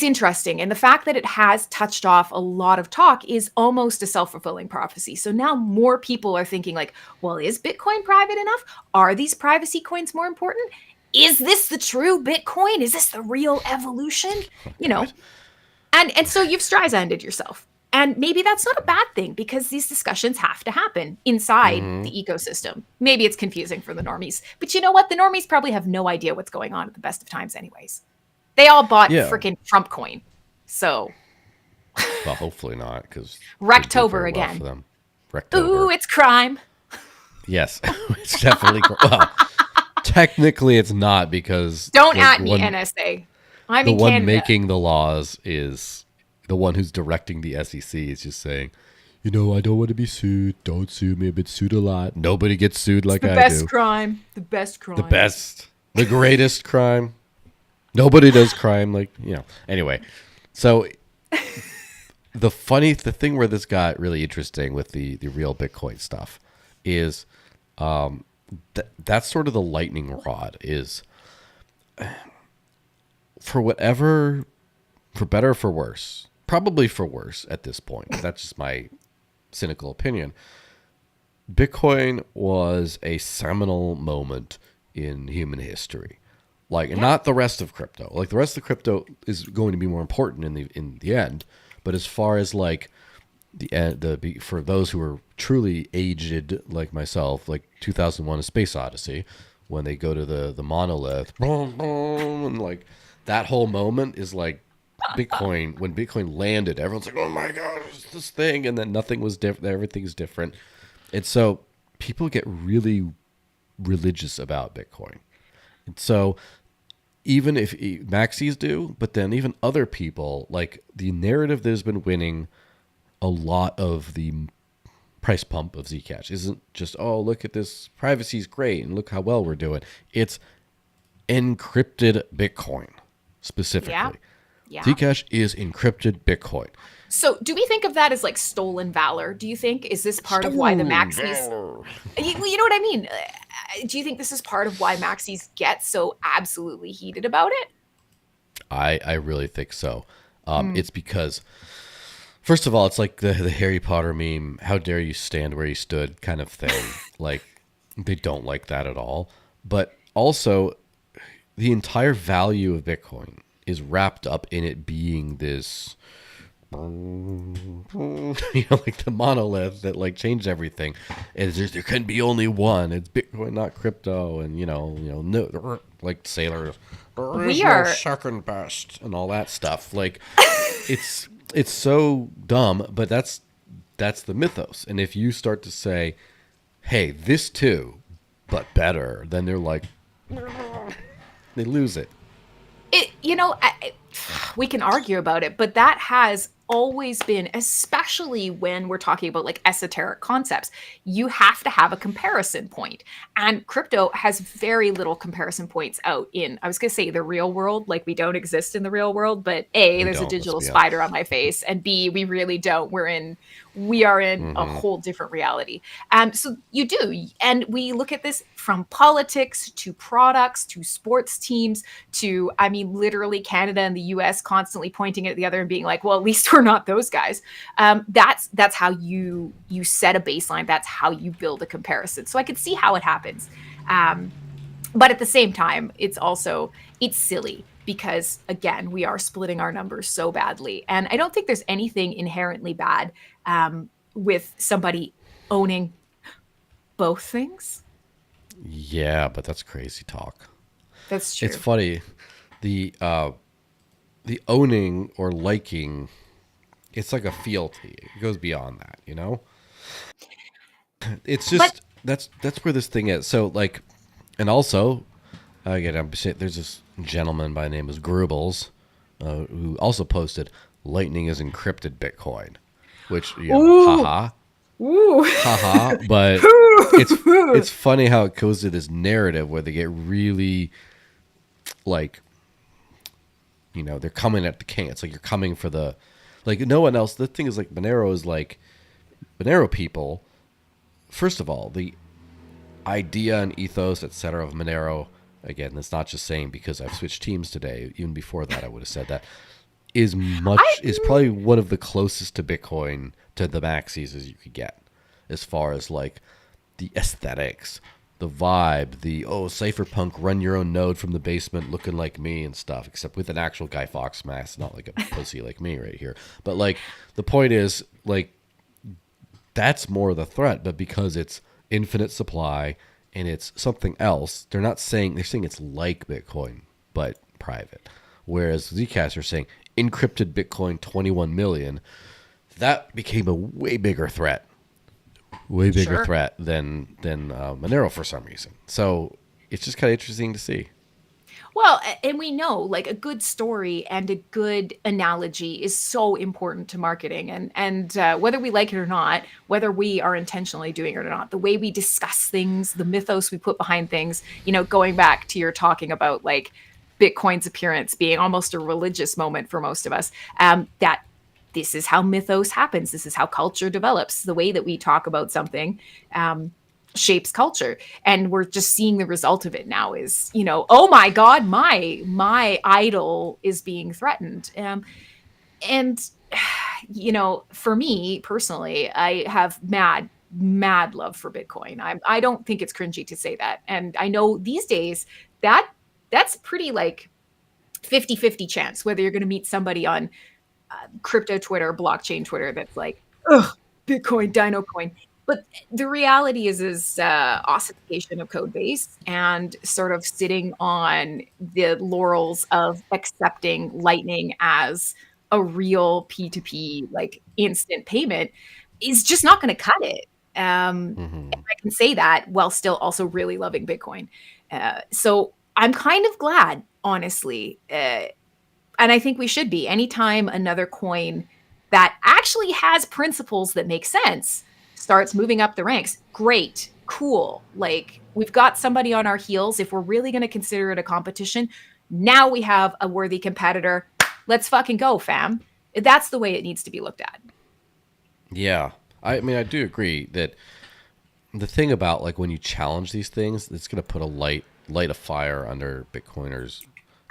B: interesting, and the fact that it has touched off a lot of talk is almost a self-fulfilling prophecy. So now more people are thinking like, well, is Bitcoin private enough? Are these privacy coins more important? Is this the true Bitcoin? Is this the real evolution?
A: Oh
B: You
A: God.
B: know, and so you've Streisanded yourself. And maybe that's not a bad thing because these discussions have to happen inside
A: Mm-hmm.
B: the ecosystem. Maybe it's confusing for the normies, but you know what? The normies probably have no idea what's going on at the best of times, anyways. They all bought
A: Yeah.
B: freaking Trump coin. So,
A: Well, hopefully not, because didn't do
B: Rectober
A: very well for
B: again.
A: them.
B: Ooh,
A: Rectober.
B: it's crime.
A: Yes, it's definitely. Well, technically, it's not because
B: Don't
A: the
B: at me,
A: one
B: NSA. I'm
A: the
B: in
A: one
B: Canada.
A: making the laws is the one who's directing the SEC is just saying, I don't want to be sued. Don't sue me. I've been sued a lot. Nobody gets sued
B: It's
A: like
B: the
A: I
B: best
A: do.
B: crime. The best
A: The
B: crime.
A: best, the greatest crime. Nobody does crime Anyway, so the thing where this got really interesting with the real Bitcoin stuff is that's sort of the lightning rod is for whatever, for better or for worse, probably for worse at this point. That's just my cynical opinion. Bitcoin was a seminal moment in human history. Like
B: Yeah.
A: not the rest of crypto. Like the rest of crypto is going to be more important in the end. But as far as like for those who are truly aged like myself, like 2001: A Space Odyssey, when they go to the monolith, boom, boom, and like that whole moment is like Bitcoin. When Bitcoin landed, everyone's like, "Oh my god, it's this thing!" And then nothing was different. Everything's different, and so people get really religious about Bitcoin. And so even if maxis do, but then even other people, like the narrative that has been winning a lot of the price pump of Zcash isn't just, oh, look at this, privacy's great and look how well we're doing. It's encrypted Bitcoin
B: Yeah.
A: specifically.
B: Yeah.
A: Zcash is encrypted Bitcoin.
B: So, do we think of that as like stolen valor? Do you think is this part of why the
A: Stolen
B: maxis?
A: valor.
B: You know what I mean? Do you think this is part of why maxis get so absolutely heated about it?
A: I really think so.
B: Mm.
A: It's because, first of all, it's like the Harry Potter meme, how dare you stand where you stood kind of thing. Like, they don't like that at all. But also, the entire value of Bitcoin is wrapped up in it being this, like the monolith that like changed everything. And there can be only one. It's Bitcoin, not crypto. And no, like sailors, there is
B: We
A: no
B: are
A: second best, and all that stuff. Like, it's so dumb, but that's the mythos. And if you start to say, hey, this too, but better, then they're like, they lose it.
B: we can argue about it, but that has always been, especially when we're talking about like esoteric concepts, you have to have a comparison point. And crypto has very little comparison points out in, I was going to say the real world, like we don't exist in the real world, but A,
A: We
B: there's a
A: don't. Let's
B: digital
A: be honest.
B: spider on my face, and B, we really don't. We are in a
A: Mm-hmm.
B: whole different reality. So you do. And we look at this from politics to products to sports teams to, I mean, literally Canada and the US constantly pointing at the other and being like, well, at least we're not those guys. That's how you set a baseline. That's how you build a comparison. So I could see how it happens. Um, but at the same time, it's silly because again, we are splitting our numbers so badly. And I don't think there's anything inherently bad with somebody owning both things.
A: Yeah, but that's crazy talk.
B: That's
A: It's
B: true.
A: funny, the owning or liking. It's like a fealty. It goes beyond that. It's
B: But
A: just that's where this thing is. So like, and also, again, there's this gentleman by the name of Grubbles, who also posted, "Lightning is encrypted Bitcoin," which
B: ooh,
A: haha,
B: ooh.
A: haha. But it's funny how it goes to this narrative where they get really like they're coming at the king. It's like you're coming for the, like no one else. The thing is like Monero is like Monero people. First of all, the idea and ethos, etc. of Monero. Again, that's not just saying because I've switched teams today. Even before that, I would have said that
B: I
A: is probably one of the closest to Bitcoin to the maxis as you could get, as far as like the aesthetics, the vibe, the cypherpunk run your own node from the basement looking like me and stuff, except with an actual Guy Fawkes mask, not like a pussy like me right here. But like the point is like that's more the threat, but because it's infinite supply and it's something else, they're saying it's like Bitcoin but private. Whereas Zcash are saying encrypted Bitcoin 21 million, that became a way bigger threat. Way bigger
B: Sure.
A: threat than Monero for some reason. So it's just kind of interesting to see.
B: Well, and we know like a good story and a good analogy is so important to marketing, and whether we like it or not, whether we are intentionally doing it or not, the way we discuss things, the mythos we put behind things, going back to your talking about like Bitcoin's appearance being almost a religious moment for most of us, that this is how mythos happens. This is how culture develops. The way that we talk about something shapes culture, and we're just seeing the result of it now. Is oh my God, my idol is being threatened, and for me personally, I have mad love for Bitcoin. I don't think it's cringy to say that, and I know these days that that's pretty like 50-50 chance whether you're going to meet somebody on crypto Twitter, blockchain Twitter that's like, ugh, Bitcoin, Dino Coin. But the reality is ossification of code base and sort of sitting on the laurels of accepting Lightning as a real P2P, like instant payment, is just not going to cut it.
A: Mm-hmm.
B: And I can say that while still also really loving Bitcoin. So I'm kind of glad, honestly, and I think we should be. Anytime another coin that actually has principles that make sense starts moving up the ranks, great, cool. Like we've got somebody on our heels. If we're really going to consider it a competition, now we have a worthy competitor. Let's fucking go, fam. That's the way it needs to be looked at.
A: Yeah, I mean, I do agree that the thing about like when you challenge these things, it's going to put a light of fire under Bitcoiners,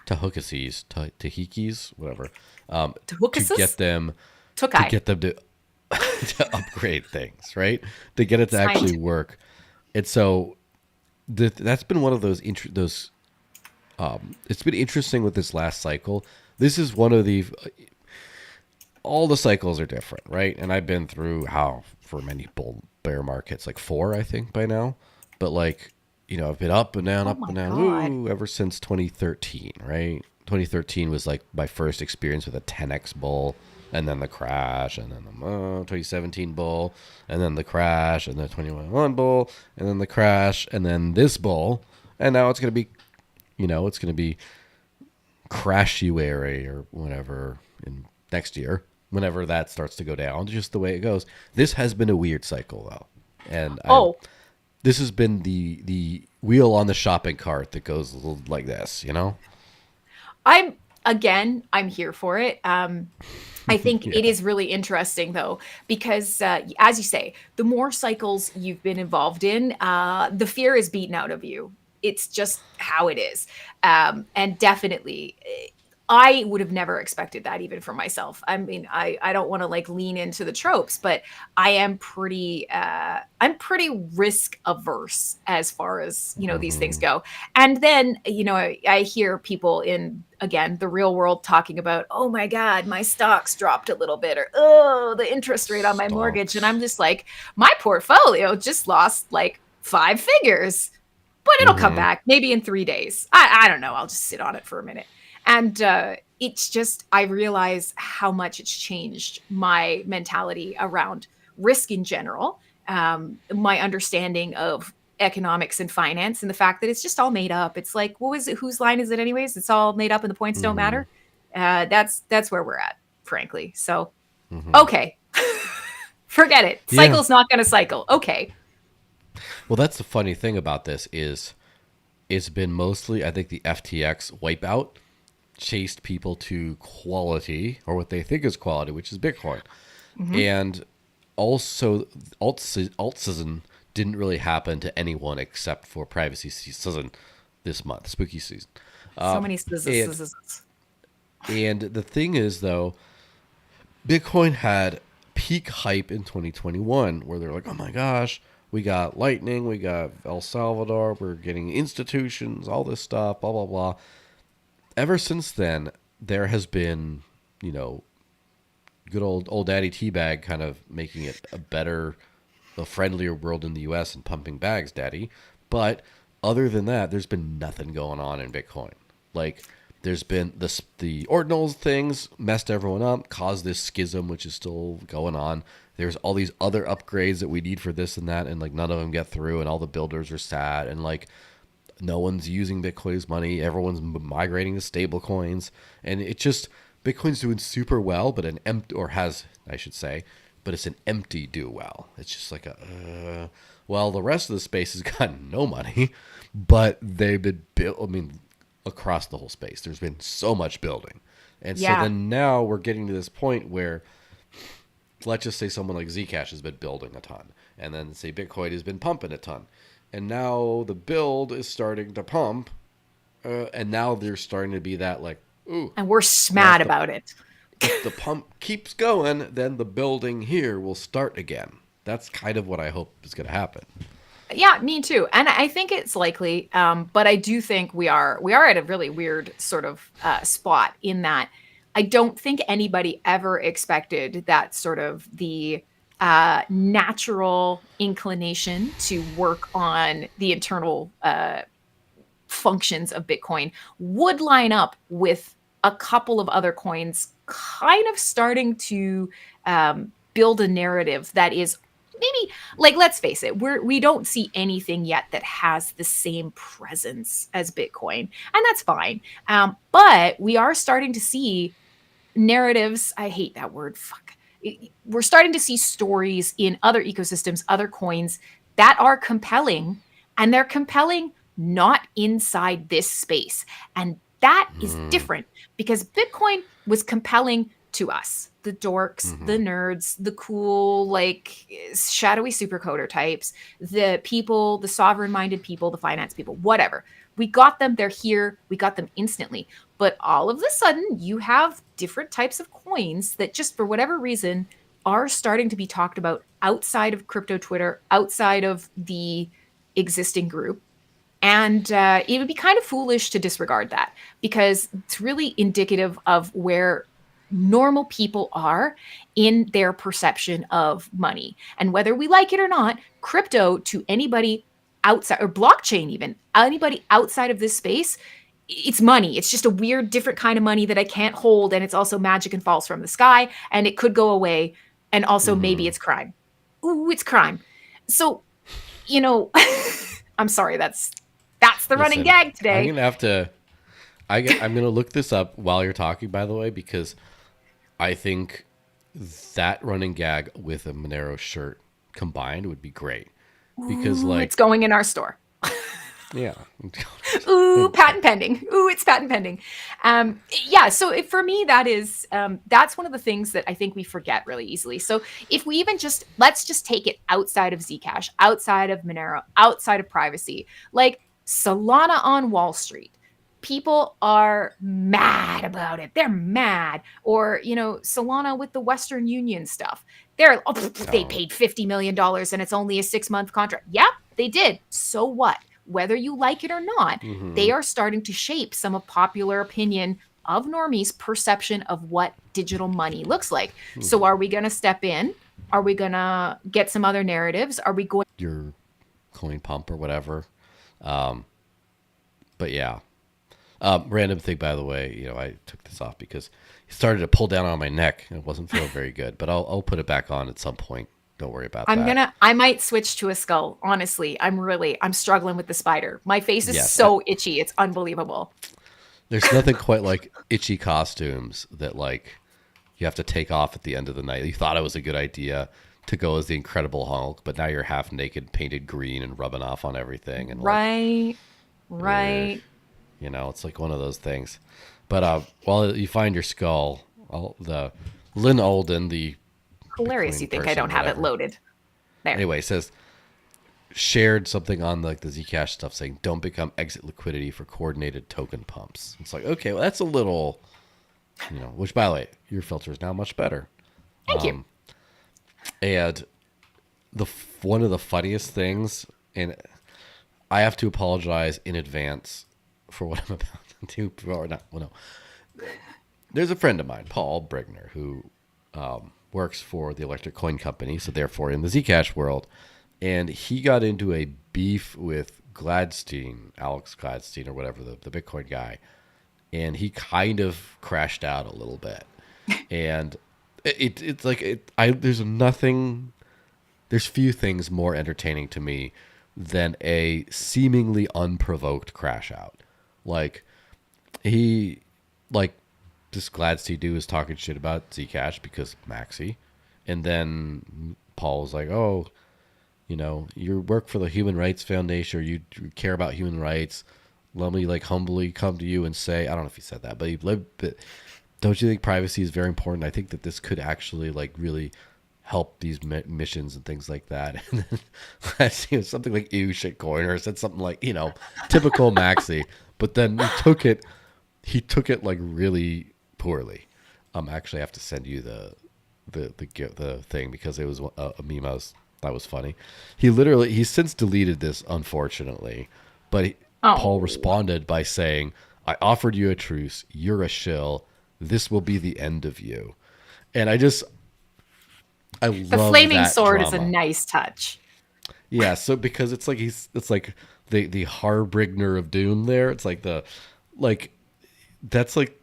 A: Tahikis, whatever, to
B: Tuhukasus?
A: get them to
B: Tukai.
A: get them to to upgrade things, right? To get it to actually
B: Scientific.
A: work. And so that's been one of those. It's been interesting with this last cycle. This is one of the all the cycles are different, right? And I've been through how for many bull bear markets, like four, I think by now. But like, I've been
B: Oh
A: up
B: my
A: and down,
B: God.
A: woo, ever since 2013, right? 2013 was like my first experience with a 10x bull, and then the crash, and then the 2017 bull, and then the crash, and the 2021 bull, and then the crash, and then this bull, and now it's gonna be, it's gonna be crashuary or whatever in next year, whenever that starts to go down, just the way it goes. This has been a weird cycle though, and
B: Oh,
A: this has been the wheel on the shopping cart that goes a little like this.
B: I'm here for it. I think it
A: Yeah.
B: is really interesting though, because as you say, the more cycles you've been involved in, the fear is beaten out of you. It's just how it is. And definitely, I would have never expected that even for myself. I mean, I don't want to like lean into the tropes, but I'm pretty risk averse as far as, these things
A: Hmm.
B: go. And then, I hear people in again the real world talking about, oh my God, my stocks dropped a little bit, or oh, the interest rate on my mortgage. And
A: Stonks.
B: I'm just like, my portfolio just lost like 5 figures, but it'll come
A: Hmm.
B: back maybe in 3 days. I don't know. I'll just sit on it for a minute. And it's just, I realize how much it's changed my mentality around risk in general, my understanding of economics and finance, and the fact that it's just all made up. It's like, what was it? Whose line is it, anyways? It's all made up and the points don't
A: Hmm.
B: matter. That's where we're at, frankly. So,
A: Hmm.
B: okay, forget it.
A: Yeah.
B: Cycle's not going to cycle. Okay.
A: Well, that's the funny thing about this is it's been mostly, I think, the FTX wipeout chased people to quality, or what they think is quality, which is Bitcoin.
B: Hmm.
A: And also, alt season didn't really happen to anyone except for privacy season this month, spooky season.
B: So
A: Um,
B: many
A: and the thing is, though, Bitcoin had peak hype in 2021 where they're like, oh my gosh, we got Lightning, we got El Salvador, we're getting institutions, all this stuff, blah, blah, blah. Ever since then, there has been, you know, good old Daddy Teabag kind of making it a friendlier world in the US and pumping bags, Daddy. But other than that, there's been nothing going on in Bitcoin. Like, there's been the ordinals things messed everyone up, caused this schism, which is still going on. There's all these other upgrades that we need for this and that, and like none of them get through, and all the builders are sad, and like no one's using Bitcoin's money. Everyone's migrating to stable coins, and it just Bitcoin's doing super well, but an empty, or has I should say, but it's an empty do well. It's just like well, the rest of the space has gotten no money, but they've been built. I mean, across the whole space, there's been so much building, and so
B: yeah.
A: then now we're getting to this point where, let's just say someone like Zcash has been building a ton, and then say Bitcoin has been pumping a ton, and now the build is starting to pump, and now there's starting to be that like, ooh,
B: And we're
A: now
B: smad about it.
A: if the pump keeps going, then the building here will start again. That's kind of what I hope is going to happen.
B: Yeah, me too. And I think it's likely, but I do think we are at a really weird sort of spot in that I don't think anybody ever expected that sort of the natural inclination to work on the internal functions of Bitcoin would line up with a couple of other coins kind of starting to build a narrative that is maybe, like, let's face it, we don't see anything yet that has the same presence as Bitcoin, and that's fine. But we are starting to see narratives. I hate that word. Fuck. We're starting to see stories in other ecosystems, other coins that are compelling, and they're compelling not inside this space. And that is
A: Mm,
B: different because Bitcoin was compelling to us, the dorks, the
A: mm-hmm.
B: nerds, the cool, like shadowy supercoder types, the people, the sovereign minded people, the finance people, whatever. We got them, they're here, we got them instantly. But all of a sudden, you have different types of coins that just for whatever reason are starting to be talked about outside of crypto Twitter, outside of the existing group. And it would be kind of foolish to disregard that because it's really indicative of where normal people are in their perception of money. And whether we like it or not, crypto to anybody outside, or blockchain even, anybody outside of this space, it's money. It's just a weird, different kind of money that I can't hold. And it's also magic and falls from the sky. And it could go away. And also maybe
A: Mm-hmm.
B: it's crime. Ooh, it's crime. So, you know, I'm sorry, that's the running
A: Listen,
B: gag
A: I'm
B: today.
A: gonna have to. I'm gonna look this up while you're talking, by the way, because I think that running gag with a Monero shirt combined would be great. Because
B: Ooh, it's
A: like,
B: going in our store.
A: yeah,
B: Ooh, patent pending. Ooh, it's patent pending. Yeah, so for me, that's one of the things that I think we forget really easily. So if we even just let's just take it outside of Zcash, outside of Monero, outside of privacy, like Solana on Wall Street. People are mad about it. They're mad. Or, Solana with the Western Union stuff. They
A: oh,
B: paid $50 million and it's only a 6-month contract. Yeah, they did. So what? Whether you like it or not,
A: mm-hmm,
B: they are starting to shape some of popular opinion of normies' perception of what digital money looks like. So
A: mm-hmm.
B: are we going to step in? Are we going to get some other narratives? Are we going
A: Your coin pump or whatever. Um, but yeah, random thing, by the way, I took this off because it started to pull down on my neck and it wasn't feeling very good. But I'll put it back on at some point. Don't worry about that.
B: I might switch to a skull. Honestly, I'm struggling with the spider. My face is
A: Yes,
B: so itchy. It's unbelievable.
A: there's nothing quite like itchy costumes that like you have to take off at the end of the night. You thought it was a good idea to go as the Incredible Hulk, but now you're half naked, painted green, and rubbing off on everything, and like,
B: Right.
A: eh,
B: Right.
A: it's like one of those things. But while you find your skull, the Lynn Alden, the
B: Hilarious. You
A: Bitcoin
B: think I
A: person,
B: don't have it
A: whatever.
B: loaded? There.
A: Anyway, it says shared something on like the Zcash stuff saying don't become exit liquidity for coordinated token pumps. It's like, okay, well that's a little, which by the way, your filter is now much better.
B: Thank you.
A: And one of the funniest things, and I have to apologize in advance for what I'm about to do. Or not, well, no. There's a friend of mine, Paul Brigner, who works for the Electric Coin Company, so therefore in the Zcash world, and he got into a beef with Gladstein, Alex Gladstein, or whatever, the Bitcoin guy, and he kind of crashed out a little bit. And it's like there's few things more entertaining to me than a seemingly unprovoked crash out. Like he like this Gladstein dude was talking shit about Zcash because Maxi, and then Paul was like, "Oh, you work for the Human Rights Foundation, or you care about human rights. Let me like humbly come to you and say, I don't know if he said that, but don't you think privacy is very important? I think that this could actually like really help these missions and things like that." And then Maxi was something like "ew shitcoin" or said something like typical Maxi, but then he took it like really poorly. Actually, I have to send you the thing because it was a meme that was funny. He's since deleted this, unfortunately, but Paul
B: Oh,
A: responded by saying, "I offered you a truce. You're a shill. This will be the end of you." And I
B: the
A: love
B: flaming
A: that
B: sword is a
A: drama.
B: nice touch.
A: Yeah, so because it's like the harbinger of doom there. It's like like that's like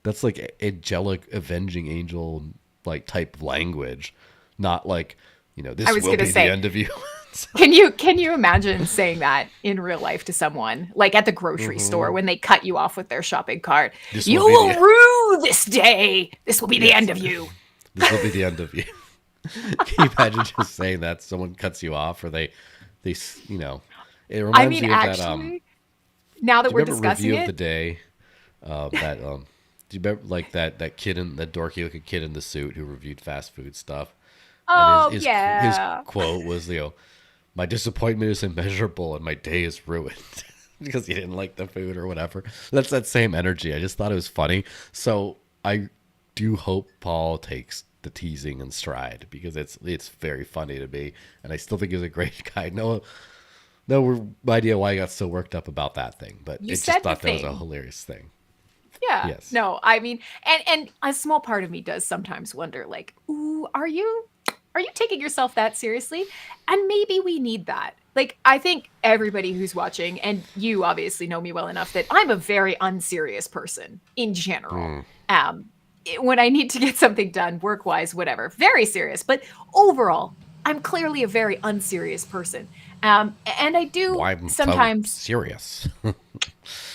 A: that's like angelic avenging angel like type of language, not like
B: I
A: this
B: was
A: will
B: gonna
A: be the
B: say,
A: end of you.
B: can you imagine saying that in real life to someone, like at the grocery store
A: Hmm.
B: when they cut you off with their shopping cart?
A: This
B: You
A: will be
B: will
A: the
B: rue this day. This will be the
A: yes.
B: end of you.
A: This will be the end of you. Can you imagine just saying that someone cuts you off, or they it
B: I
A: reminds
B: mean,
A: me of that.
B: actually, now
A: Do
B: that
A: you
B: we're
A: remember
B: discussing
A: Review of the
B: it,
A: Day? That do you remember like that kid in that dorky looking kid in the suit who reviewed fast food stuff? And
B: oh
A: his
B: yeah.
A: quote was, "My disappointment is immeasurable and my day is ruined." Because he didn't like the food or whatever. That's that same energy. I just thought it was funny. So I do hope Paul takes the teasing in stride because it's very funny to me, and I still think he's a great guy. No idea why he got so worked up about that thing, but
B: You
A: it just
B: said the
A: thought that was a
B: thing.
A: hilarious thing.
B: Yeah.
A: Yes.
B: No, I mean, and a small part of me does sometimes wonder, like, ooh, are you taking yourself that seriously? And maybe we need that. Like, I think everybody who's watching, and you obviously know me well enough that I'm a very unserious person in general.
A: Mm.
B: When I need to get something done, work wise, whatever, very serious. But overall, I'm clearly a very unserious person. And I do
A: Why I'm so
B: sometimes,
A: serious.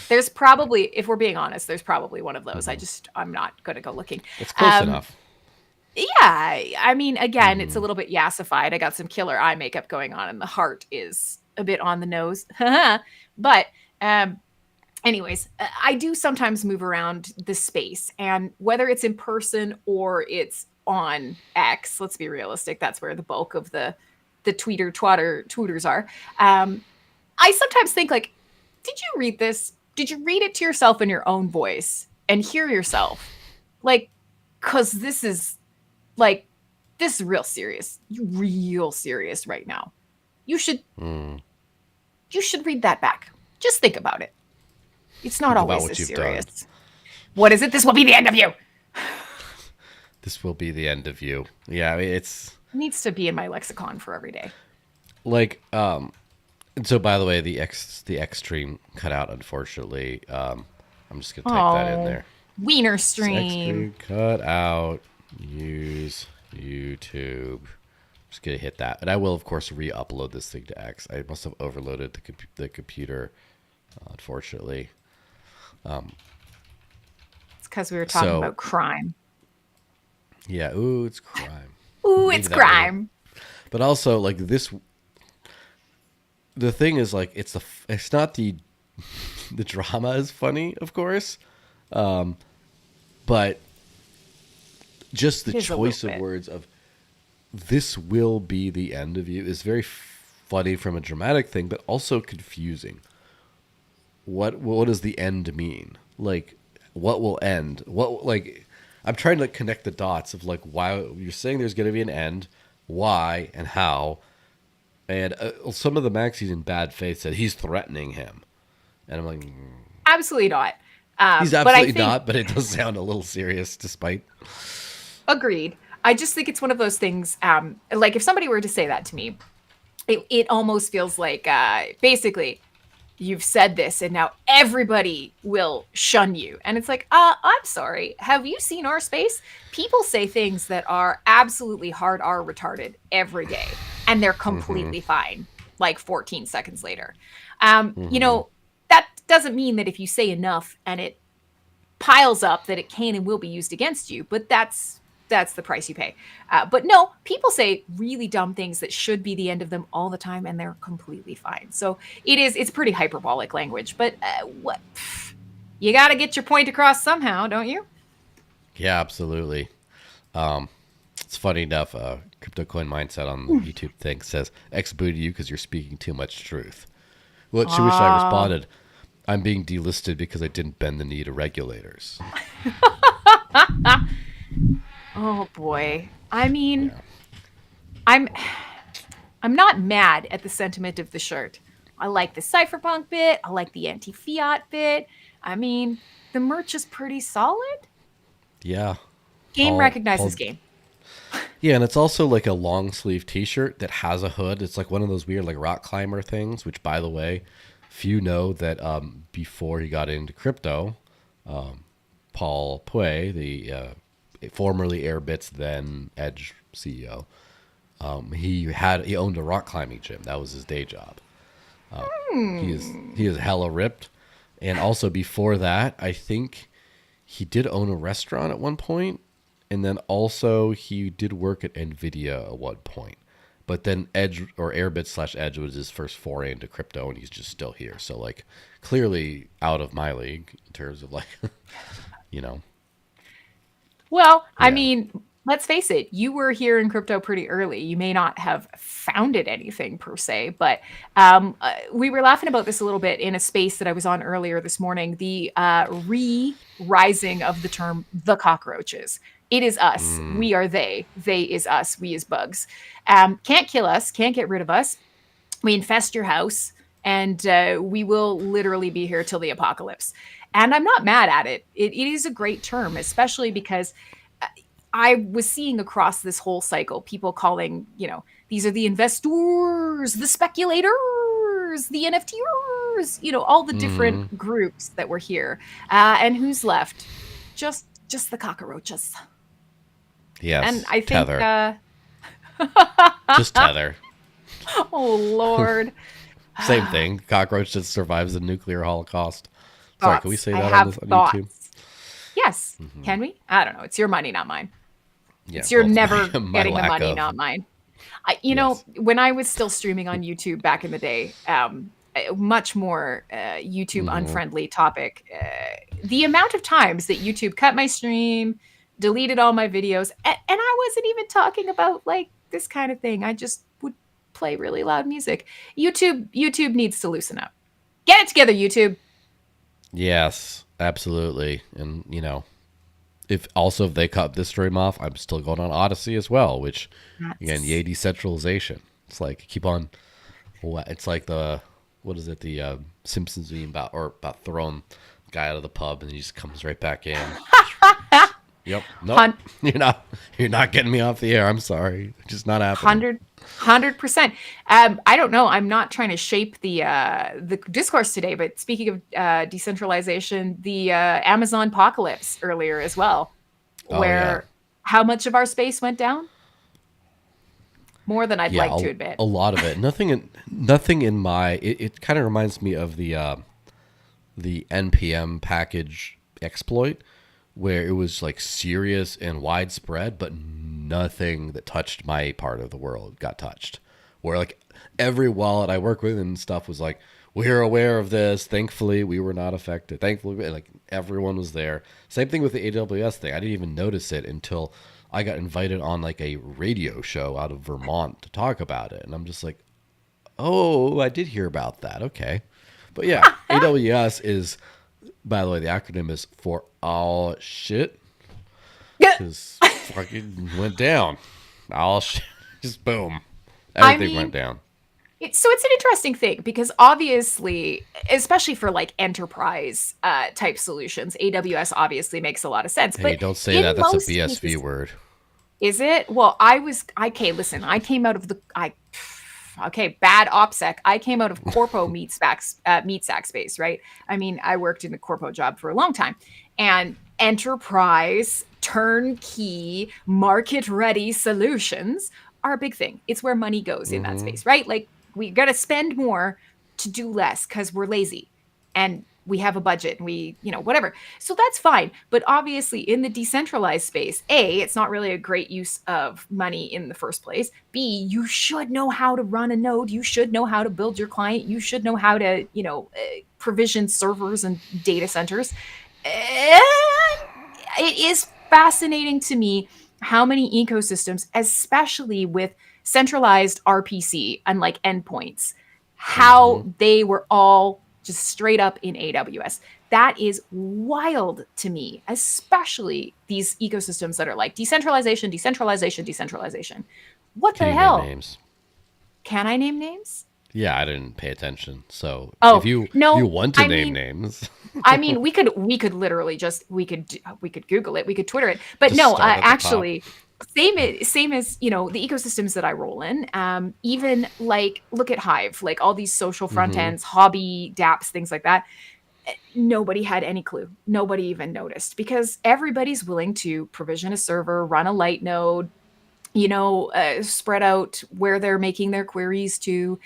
B: there's probably, if we're being honest, there's probably one of those.
A: Hmm.
B: I'm not going to go looking.
A: It's close
B: Um,
A: enough.
B: yeah, I mean, again, it's a
A: Hmm.
B: little bit yassified. I got some killer eye makeup going on, and the heart is a bit on the nose. But, um, anyways, I do sometimes move around the space, and whether it's in person or it's on X, let's be realistic, that's where the bulk of the tweeters are. I sometimes think like, did you read this? Did you read it to yourself in your own voice and hear yourself? Like, cause like this is real serious right now. You should
A: Mm.
B: you should read that back. Just think about it. It's not
A: Think about
B: always
A: what
B: this
A: you've done.
B: serious. What is it? This will be the end of you.
A: This will be the end of you. Yeah, I mean, it's
B: It needs to be in my lexicon for every day.
A: like and so by the way, the X stream cut out unfortunately. I'm just gonna type that in
B: Oh,
A: there.
B: wiener
A: X
B: stream.
A: stream cut out. Use YouTube. Just gonna hit that, and I will of course re-upload this thing to X. I must have overloaded the computer, unfortunately.
B: It's because we were talking
A: So
B: about crime.
A: yeah, ooh, it's crime.
B: Ooh,
A: Maybe
B: it's
A: that will.
B: crime.
A: But also like this, the thing is like it's not the the drama is funny, of course, but just the
B: It is a little
A: choice of
B: bit.
A: words of "this will be the end of you" is very funny from a dramatic thing, but also confusing. What does the end mean? Like, what will end? What like? I'm trying to connect the dots of like why you're saying there's going to be an end, why and how, and some of the maxis in bad faith said he's threatening him, and I'm like,
B: Absolutely not.
A: he's
B: But I
A: absolutely
B: think
A: not, but it does sound a little serious despite.
B: agreed. I just think it's one of those things. Like if somebody were to say that to me, it almost feels like basically you've said this and now everybody will shun you. And it's like, I'm sorry. Have you seen our space? People say things that are absolutely hard R retarded every day, and they're
A: Mm-hmm.
B: completely fine like 14 seconds later. You
A: Mm-hmm.
B: know, that doesn't mean that if you say enough and it piles up that it can and will be used against you, but that's the price you pay. But no, people say really dumb things that should be the end of them all the time, and they're completely fine. So it's pretty hyperbolic language, but what you got to get your point across somehow, don't you?
A: Yeah, absolutely. It's funny enough. Crypto Coin Mindset on the YouTube thing says X booted you because you're speaking too much truth. To which I
B: Ah,
A: responded, I'm being delisted because I didn't bend the knee to regulators.
B: oh boy. I mean,
A: Yeah.
B: I'm I'm not mad at the sentiment of the shirt. I like the cypherpunk bit. I like the anti-fiat bit. I mean, the merch is pretty solid.
A: Yeah.
B: Game recognizes
A: Paul.
B: game.
A: Yeah, and it's also like a long sleeve T-shirt that has a hood. It's like one of those weird like rock climber things. Which, by the way, few know that before he got into crypto, Paul Pui, the formerly Airbits then Edge CEO, he owned a rock climbing gym. That was his day job. He is hella ripped, and also before that, I think he did own a restaurant at one point, and then also he did work at Nvidia at one point. But then Edge or Airbit slash Edge was his first foray into crypto, and he's just still here. So like, clearly out of my league in terms of like, you know,
B: Well, I
A: yeah.
B: mean, let's face it, you were here in crypto pretty early. You may not have founded anything per se, but we were laughing about this a little bit in a space that I was on earlier this morning, the re-rising of the term the cockroaches. It is us.
A: Mm,
B: We are they. They is us. We is bugs. Can't kill us. Can't get rid of us. We infest your house, and we will literally be here till the apocalypse. And I'm not mad at it. It is a great term, especially because I was seeing across this whole cycle people calling, these are the investors, the speculators, the NFTers, all the different
A: mm,
B: groups that were here. And who's left? Just the cockroaches. And
A: yes,
B: I think,
A: Tether, just Tether.
B: oh Lord,
A: Same thing. Cockroach that survives the nuclear holocaust. Sorry, can we
B: thoughts.
A: say
B: I
A: that on
B: have
A: this on YouTube?
B: thoughts. Yes. Can we? I don't know. It's your money, not mine.
A: Yeah,
B: It's your
A: well, it's
B: never
A: my
B: getting the
A: lack
B: money,
A: of
B: not mine.
A: yes.
B: When I was still streaming on YouTube back in the day, a much more YouTube
A: Hmm.
B: unfriendly topic. The amount of times that YouTube cut my stream, deleted all my videos, and I wasn't even talking about like this kind of thing. I just would play really loud music. YouTube needs to loosen up. Get it together, YouTube.
A: Yes, absolutely. And if they cut this stream off, I'm still going on Odyssey as well. Which again,
B: That's
A: yay decentralization. It's like keep on. It's like the what is it? The Simpsons meme about throwing the guy out of the pub and he just comes right back in. Yep. Nope.
B: hun-
A: You're not getting me off the air. I'm sorry. It's just not happening.
B: 100%. I don't know. I'm not trying to shape the discourse today, but speaking of decentralization, the Amazon apocalypse earlier as well,
A: Oh yeah.
B: where how much of our space went down? More than I'd
A: Yeah,
B: like to admit.
A: a lot of it. Nothing in my. It kind of reminds me of the NPM package exploit, where it was like serious and widespread, but nothing that touched my part of the world got touched. Where like every wallet I work with and stuff was like, we're aware of this. Thankfully, we were not affected. Thankfully, like everyone was there. Same thing with the AWS thing. I didn't even notice it until I got invited on like a radio show out of Vermont to talk about it, and I'm just like, oh, I did hear about that. Okay, but yeah, AWS is, by the way, the acronym is for all shit, because fucking went down. All shit, just boom,
B: I
A: everything went
B: mean,
A: down.
B: it's an interesting thing because obviously, especially for like enterprise type solutions, AWS obviously makes a lot of sense.
A: Hey,
B: But
A: don't say that.
B: in
A: That's a
B: most
A: BSV
B: cases,
A: word.
B: is it? Well, okay, listen, I came out of the I okay, bad OPSEC. I came out of corpo meat sack space, right? I mean, I worked in the corpo job for a long time, and enterprise turnkey market ready solutions are a big thing. It's where money goes in that
A: Mm-hmm.
B: space, right? Like we got to spend more to do less because we're lazy and we have a budget and whatever. So that's fine. But obviously, in the decentralized space, A, it's not really a great use of money in the first place. B, you should know how to run a node. You should know how to build your client. You should know how to, provision servers and data centers. And it is fascinating to me how many ecosystems, especially with centralized RPC and like endpoints,
A: Mm-hmm.
B: how they were all just straight up in AWS. That is wild to me, especially these ecosystems that are like decentralization, decentralization, decentralization. What
A: Can
B: the
A: you name
B: hell?
A: names?
B: Can I name names?
A: Yeah, I didn't pay attention. So if
B: Oh,
A: you
B: no.
A: want to
B: I
A: name
B: mean,
A: names,
B: we could literally just we could Google it, we could Twitter it, but
A: just
B: no,
A: start at the top.
B: actually, same as the ecosystems that I roll in. Even like look at Hive, like all these social front
A: Mm-hmm.
B: ends, hobby dApps, things like that. Nobody had any clue. Nobody even noticed because everybody's willing to provision a server, run a light node, spread out where they're making their queries to,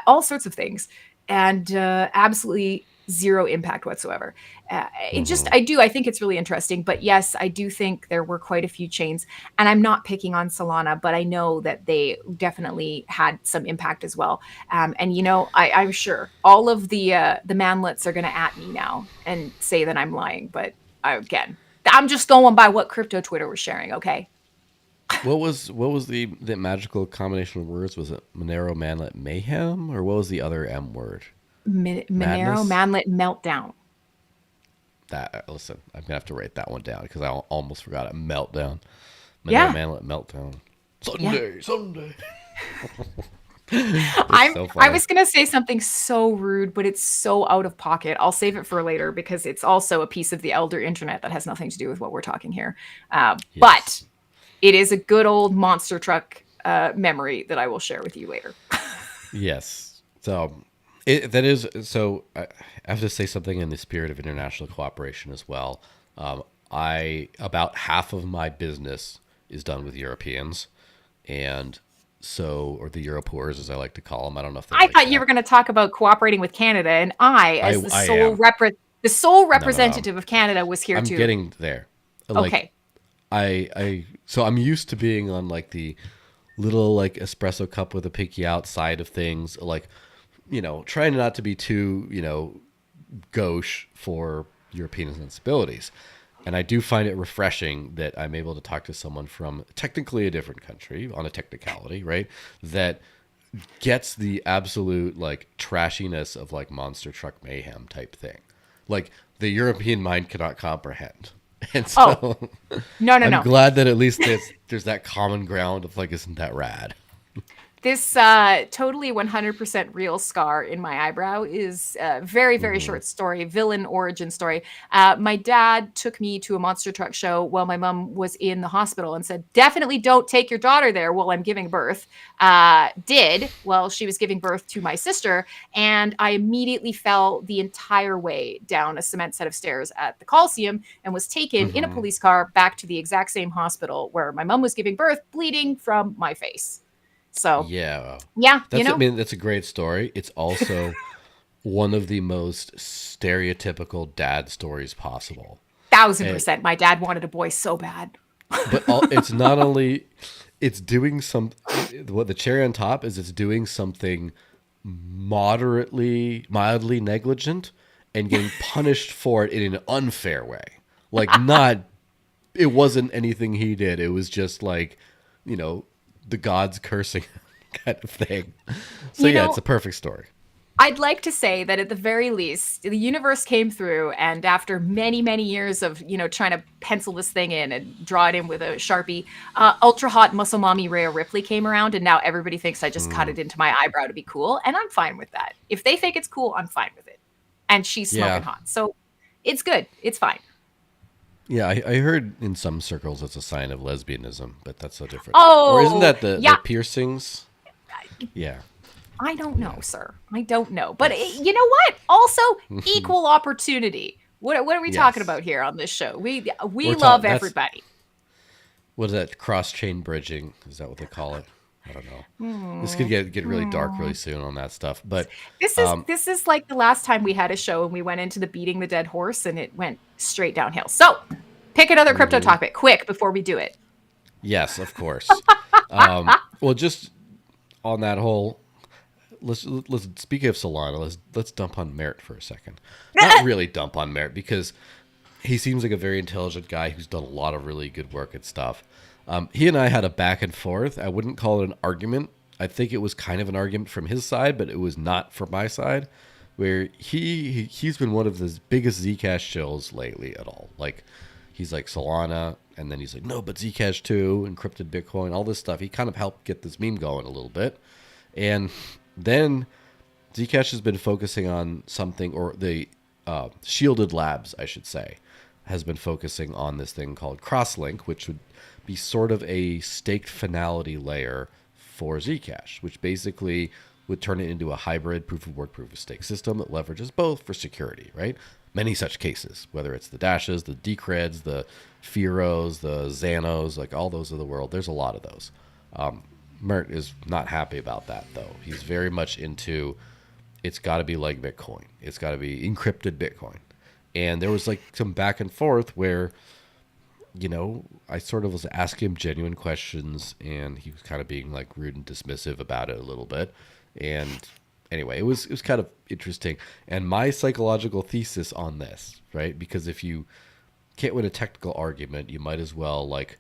B: all sorts of things, and absolutely zero impact whatsoever.
A: Mm-hmm.
B: I think it's really interesting. But yes, I do think there were quite a few chains, and I'm not picking on Solana, but I know that they definitely had some impact as well. And I'm sure all of the manlets are going to at me now and say that I'm lying, but again, I'm just going by what crypto Twitter was sharing. Okay.
A: What was the magical combination of words? Was it Monero, Manlet, Mayhem, or what was the other M word?
B: Monero
A: Madness.
B: Manlet meltdown.
A: That listen, I'm gonna have to write that one down because I almost forgot it. Meltdown. Monero,
B: Yeah,
A: Manlet, Meltdown.
B: yeah.
A: Sunday, Sunday. It's so
B: I
A: funny.
B: was gonna say something so rude, but it's so out of pocket. I'll save it for later because it's also a piece of the elder internet that has nothing to do with what we're talking here. But
A: Yes.
B: it is a good old monster truck memory that I will share with you later.
A: Yes. So that is so. I have to say something in the spirit of international cooperation as well. I about half of my business is done with Europeans, and so or the Europoors as I like to call them. I don't know if they
B: I
A: like
B: thought you were
A: that.
B: going to talk about cooperating with Canada, and I, as
A: I am.
B: the sole
A: No, no, no.
B: representative of Canada, was here
A: I'm
B: too.
A: getting there. Like
B: Okay.
A: so I'm used to being on like the little like espresso cup with a pinky out side of things, like trying not to be too gauche for European sensibilities. And I do find it refreshing that I'm able to talk to someone from technically a different country on a technicality, right? That gets the absolute like trashiness of like monster truck mayhem type thing. Like the European mind cannot comprehend. And
B: Oh,
A: so
B: no, no,
A: I'm
B: no.
A: glad that at least there's that common ground of like, isn't that rad?
B: This totally 100% real scar in my eyebrow is a very, very
A: Mm-hmm.
B: short story, villain origin story. My dad took me to a monster truck show while my mom was in the hospital and said, definitely don't take your daughter there while I'm giving birth. Did while she was giving birth to my sister. And I immediately fell the entire way down a cement set of stairs at the Coliseum and was taken in a
A: Mm-hmm.
B: police car back to the exact same hospital where my mom was giving birth, bleeding from my face. So,
A: Yeah.
B: yeah,
A: I mean, that's a great story. It's also one of the most stereotypical dad stories possible.
B: thousand
A: And,
B: percent. My dad wanted a boy so bad.
A: it's not only, it's doing some, what the cherry on top is it's doing something mildly negligent and getting punished for it in an unfair way. Like, not, it wasn't anything he did. It was just like, the gods cursing kind of thing. So
B: You
A: yeah, it's
B: know,
A: a perfect story.
B: I'd like to say that at the very least, the universe came through, and after many, many years of trying to pencil this thing in and draw it in with a sharpie, ultra hot muscle mommy Rhea Ripley came around, and now everybody thinks I just cut
A: Hmm.
B: it into my eyebrow to be cool, and I'm fine with that. If they think it's cool, I'm fine with it. And she's
A: Yeah.
B: smoking hot, so it's good. It's fine.
A: Yeah, I heard in some circles it's a sign of lesbianism, but that's so different. Or isn't
B: Oh
A: that the
B: yeah,
A: piercings? Yeah.
B: I don't know,
A: Yeah.
B: sir. I don't know. But
A: Yes.
B: you know what? Also, equal opportunity. What are we talking
A: Yes.
B: about here on this show? We
A: We're
B: love
A: talking. That's
B: everybody.
A: what is that? Cross chain bridging? Is that what they call it? I don't know. This could
B: Hmm.
A: get really dark
B: Hmm.
A: really soon on that stuff. But
B: This is
A: um,
B: this is like the last time we had a show and we went into the beating the dead horse and it went straight downhill. So, pick another crypto
A: mhm.
B: topic quick before we do it.
A: Yes, of course. Well, just on that whole, let's speak of Solana. Let's dump on Merritt for a second. Not really dump on Merritt because he seems like a very intelligent guy who's done a lot of really good work and stuff. He and I had a back and forth. I wouldn't call it an argument. I think it was kind of an argument from his side, but it was not from my side. Where he's been one of the biggest Zcash shills lately at all. Like he's like Solana, and then he's like no, but Zcash too, encrypted Bitcoin, all this stuff. He kind of helped get this meme going a little bit, and then Zcash has been focusing on something, or the Shielded Labs, I should say, has been focusing on this thing called Crosslink, which would be sort of a staked finality layer for Zcash, which basically would turn it into a hybrid proof of work, proof of stake system that leverages both for security, right? Many such cases, whether it's the Dashes, the Decreds, the Fearos, the Xanos, like all those of the world, there's a lot of those. Mert is not happy about that, though. He's very much into it's got to be like Bitcoin. It's got to be encrypted Bitcoin. And there was like some back and forth where, I sort of was asking him genuine questions and he was kind of being like rude and dismissive about it a little bit. And anyway, it was kind of interesting. And my psychological thesis on this, right? Because if you can't win a technical argument, you might as well like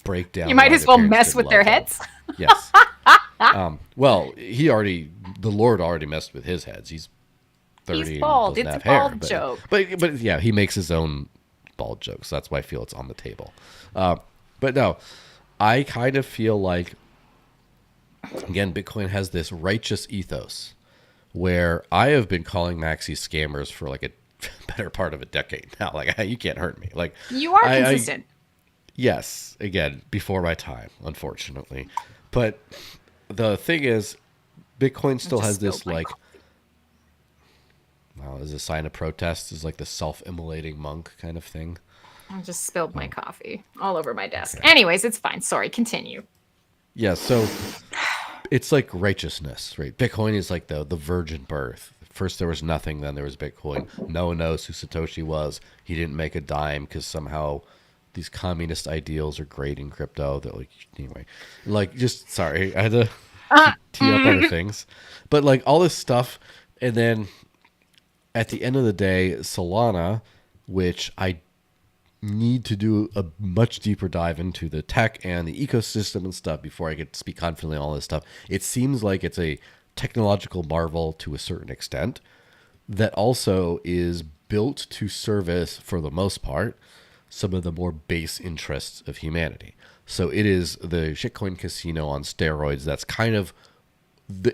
A: break
B: You
A: down
B: might
A: why
B: as
A: their
B: well
A: parents
B: mess
A: didn't
B: with their
A: love them.
B: heads.
A: Yes. Well, the Lord already messed with his heads. He's
B: He's
A: 30 and
B: bald.
A: doesn't
B: It's a
A: have hair,
B: bald
A: but
B: joke.
A: but yeah, he makes his own bald jokes. That's why I feel it's on the table. But no, I kind of feel like again, Bitcoin has this righteous ethos where I have been calling maxi scammers for like a better part of a decade now. Like you can't hurt me. Like
B: You are
A: I
B: consistent.
A: yes, again, before my time, unfortunately. But the thing is, Bitcoin
B: I
A: still
B: just
A: has
B: spilled
A: this
B: my
A: like,
B: coffee.
A: well, as a sign of protest, is like the self-immolating monk kind of thing.
B: I just spilled my coffee all over my desk.
A: Okay.
B: Anyways, it's fine. Sorry, continue.
A: Yeah, so it's like righteousness, right? Bitcoin is like the virgin birth. First there was nothing, then there was Bitcoin. No one knows who Satoshi was. He didn't make a dime because somehow these communist ideals are great in crypto. That like anyway, like just sorry, I had to tee up other things, but like all this stuff, and then at the end of the day, Solana, which I need to do a much deeper dive into the tech and the ecosystem and stuff before I could speak confidently on all this stuff. It seems like it's a technological marvel to a certain extent that also is built to service, for the most part, some of the more base interests of humanity. So it is the shitcoin casino on steroids. That's kind of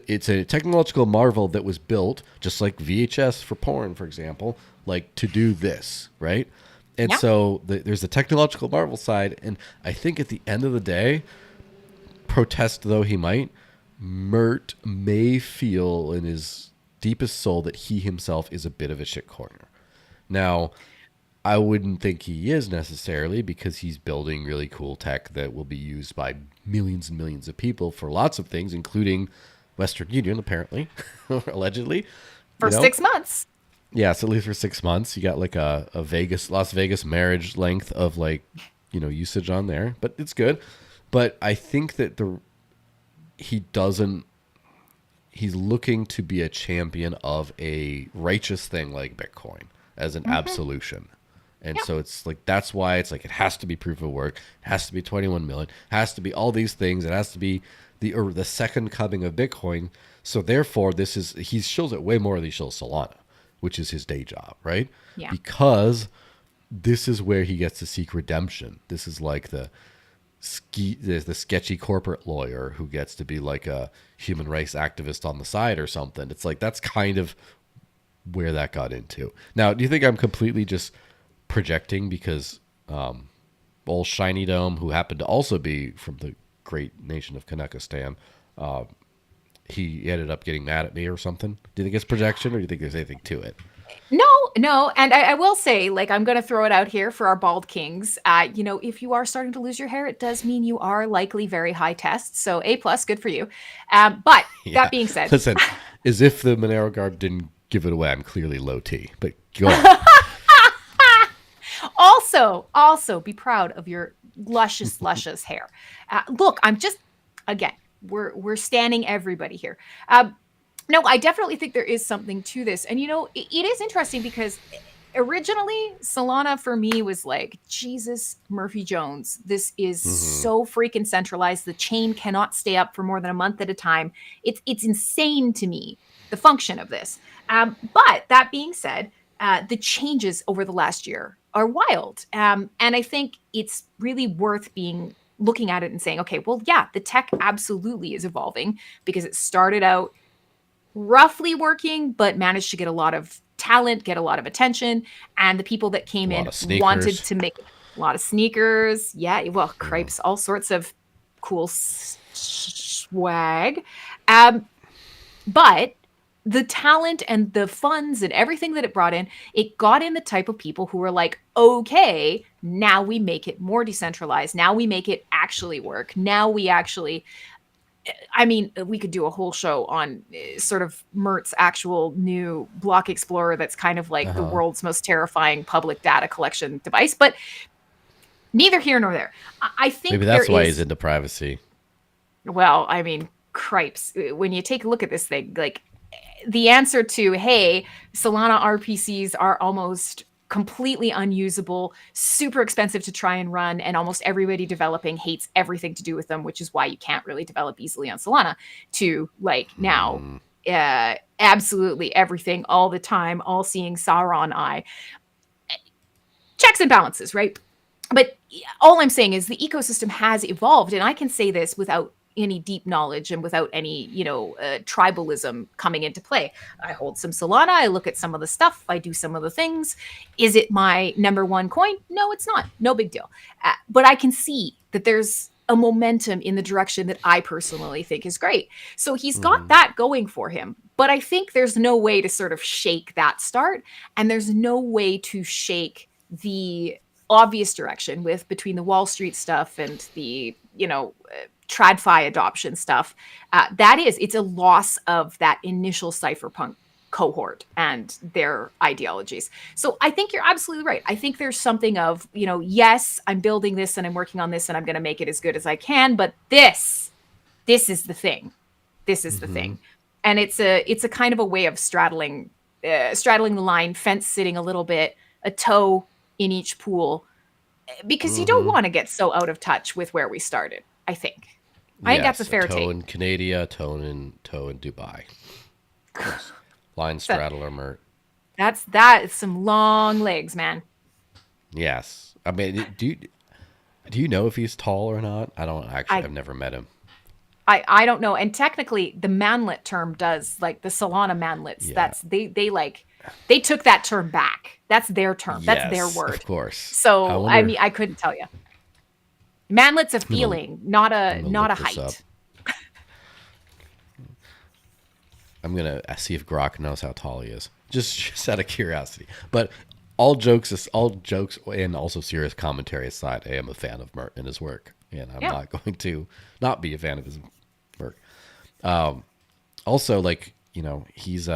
A: it's a technological marvel that was built just like VHS for porn, for example, like to do this, right? And
B: Yeah.
A: so there's the technological marvel side, and I think at the end of the day, protest though he might, Mert may feel in his deepest soul that he himself is a bit of a shit corner. Now, I wouldn't think he is necessarily because he's building really cool tech that will be used by millions and millions of people for lots of things, including Western Union, apparently, allegedly.
B: For 6 months.
A: Yes, at least for 6 months. You got like a Las Vegas marriage length of like, usage on there, but it's good. But I think that he doesn't, he's looking to be a champion of a righteous thing like Bitcoin as an
B: Hmm.
A: absolution. And
B: Yeah.
A: so it's like that's why it's like it has to be proof of work, it has to be 21 million, it has to be all these things, it has to be the second coming of Bitcoin. So therefore, this is he shows it way more than he shows Solana, which is his day job, right?
B: Yeah.
A: Because this is where he gets to seek redemption. This is like the sketchy corporate lawyer who gets to be like a human rights activist on the side or something. It's like that's kind of where that got into. Now, do you think I'm completely just projecting because old Shiny Dome, who happened to also be from the great nation of Kanekistan, he ended up getting mad at me or something? Do you think it's projection, or do you think there's anything to it?
B: No, no, and I will say, like, I'm going to throw it out here for our bald kings. If you are starting to lose your hair, it does mean you are likely very high test. So A plus, good for you. But that
A: Yeah.
B: being said,
A: Listen, as if the Monero guard didn't give it away, I'm clearly low T. But go on.
B: also be proud of your luscious, luscious hair. Look, I'm just again, we're standing everybody here. No, I definitely think there is something to this. And it is interesting because originally Solana for me was like, Jesus, Murphy Jones. This is
A: Hmm.
B: so freaking centralized. The chain cannot stay up for more than a month at a time. It's insane to me, the function of this. But that being said, the changes over the last year are wild. And I think it's really worth being looking at it and saying, okay, well, yeah, the tech absolutely is evolving because it started out roughly working, but managed to get a lot of talent, get a lot of attention. And the people that
A: A
B: came
A: lot
B: in
A: of
B: wanted
A: sneakers.
B: to make a lot of sneakers. Yeah, well,
A: Yeah.
B: crepes, all sorts of cool swag. Um, but the talent and the funds and everything that it brought in, it got in the type of people who were like, okay, now we make it more decentralized. Now we make it actually work. Now we actually we could do a whole show on sort of Mert's actual new block explorer that's kind of
A: Uh
B: like the
A: huh.
B: world's most terrifying public data collection device, but neither here nor there. I
A: Maybe
B: think there
A: that's why he's
B: is,
A: into privacy.
B: well, cripes. When you take a look at this thing, like the answer to, hey, Solana RPCs are almost completely unusable, super expensive to try and run, and almost everybody developing hates everything to do with them, which is why you can't really develop easily on Solana, to like now,
A: Mm,
B: absolutely everything all the time, all seeing Sauron eye. Checks and balances, right? But all I'm saying is the ecosystem has evolved, and I can say this without any deep knowledge and without any tribalism coming into play. I hold some Solana, I look at some of the stuff, I do some of the things. Is it my number one coin? No, it's not. No big deal. But I can see that there's a momentum in the direction that I personally think is great. So he's got
A: hmm.
B: that going for him. But I think there's no way to sort of shake that start, and there's no way to shake the obvious direction with between the Wall Street stuff and the TradFi adoption stuff. It's a loss of that initial cypherpunk cohort and their ideologies. So I think you're absolutely right. I think there's something of, yes, I'm building this and I'm working on this and I'm going to make it as good as I can, but this is the thing. This is the
A: Hmm.
B: thing. And it's a kind of a way of straddling the line, fence sitting a little bit, a toe in each pool, because you don't
A: Hmm.
B: want to get so out of touch with where we started. I think that's a
A: Yes, a
B: fair
A: toe
B: take.
A: in Canada, toe in Dubai. Yes. Line
B: So
A: straddler Mert.
B: that's some long legs, man.
A: Yes. I mean, do you know if he's tall or not? I don't actually.
B: I
A: I've never met him.
B: I don't know. And technically, the manlet term does, like the Solana manlets.
A: Yeah.
B: They took that term back. That's their term. That's their
A: Yes, of
B: word.
A: course. I
B: So
A: wonder.
B: I couldn't tell you. Manlet's a
A: I'm gonna.
B: feeling, not
A: I'm
B: a
A: gonna
B: not a
A: look this up.
B: height.
A: I'm gonna see if Grok knows how tall he is. Just out of curiosity. But all jokes, and also serious commentary aside, I am a fan of Mert and his work, and I'm
B: Yeah.
A: not going to not be a fan of his work. Also, like he's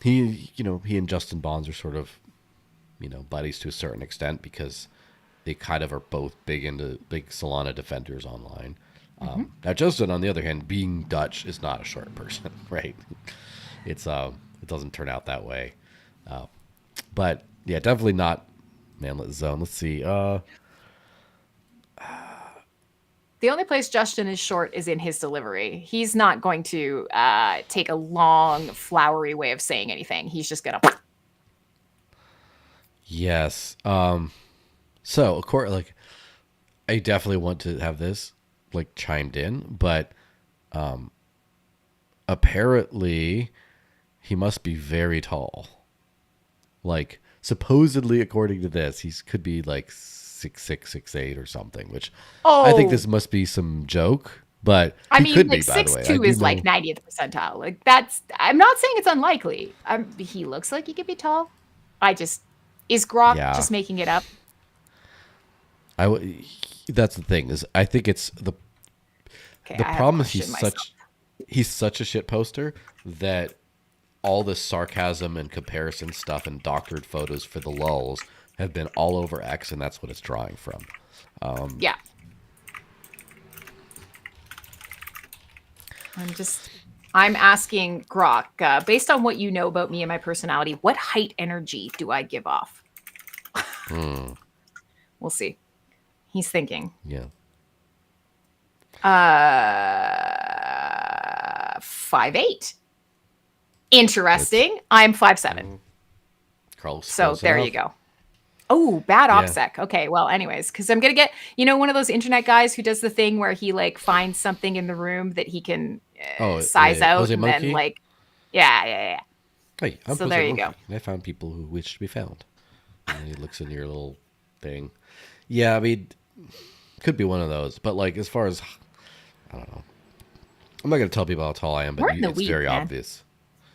A: he and Justin Bonds are sort of buddies to a certain extent because they kind of are both big Solana defenders online.
B: Hmm.
A: Now, Justin, on the other hand, being Dutch is not a short person, right? It doesn't turn out that way. Uh, but yeah, definitely not manlet zone. Let's see.
B: The only place Justin is short is in his delivery. He's not going to take a long, flowery way of saying anything. He's just gonna.
A: Yes. So, of course, like I definitely want to have this like chimed in, but apparently he must be very tall. Like supposedly, according to this, he could be like 6'6", 6'8", or something. Which I think
B: Oh,
A: this must be some joke, but
B: I
A: he
B: mean,
A: could be.
B: like
A: By the
B: six
A: way, I
B: two
A: do
B: is like
A: know.
B: 90th percentile. Like that's. I'm not saying it's unlikely. He looks like he could be tall. I just is Grok
A: Yeah,
B: just making it up?
A: That's the thing is, I think it's
B: Okay,
A: the
B: I have
A: problem is
B: questioned myself.
A: he's such a shit poster that all this sarcasm and comparison stuff and doctored photos for the lulls have been all over X, and that's what it's drawing from.
B: Yeah, I'm asking Grok, based on what you know about me and my personality, what height energy do I give off?
A: Hmm.
B: We'll see. He's thinking.
A: Yeah.
B: 5'8".
A: It's
B: Interesting. I'm 5'7". So
A: close
B: there you
A: enough.
B: go. Oh, bad
A: Yeah.
B: OPSEC. Okay, well, anyways, because I'm gonna get, one of those internet guys who does the thing where he like finds something in the room that he can
A: Oh,
B: size out,
A: Jose
B: and then
A: Monkey.
B: like, yeah, yeah, yeah.
A: Hey, I'm
B: So
A: Jose
B: there you go.
A: Monkey, and I found people who wish to be found. And then he looks in your little thing. Yeah, I mean, could be one of those. But like, as far as I don't know, I'm not gonna tell people how tall I am, but
B: We're in the
A: it's
B: weeds,
A: very
B: man.
A: obvious.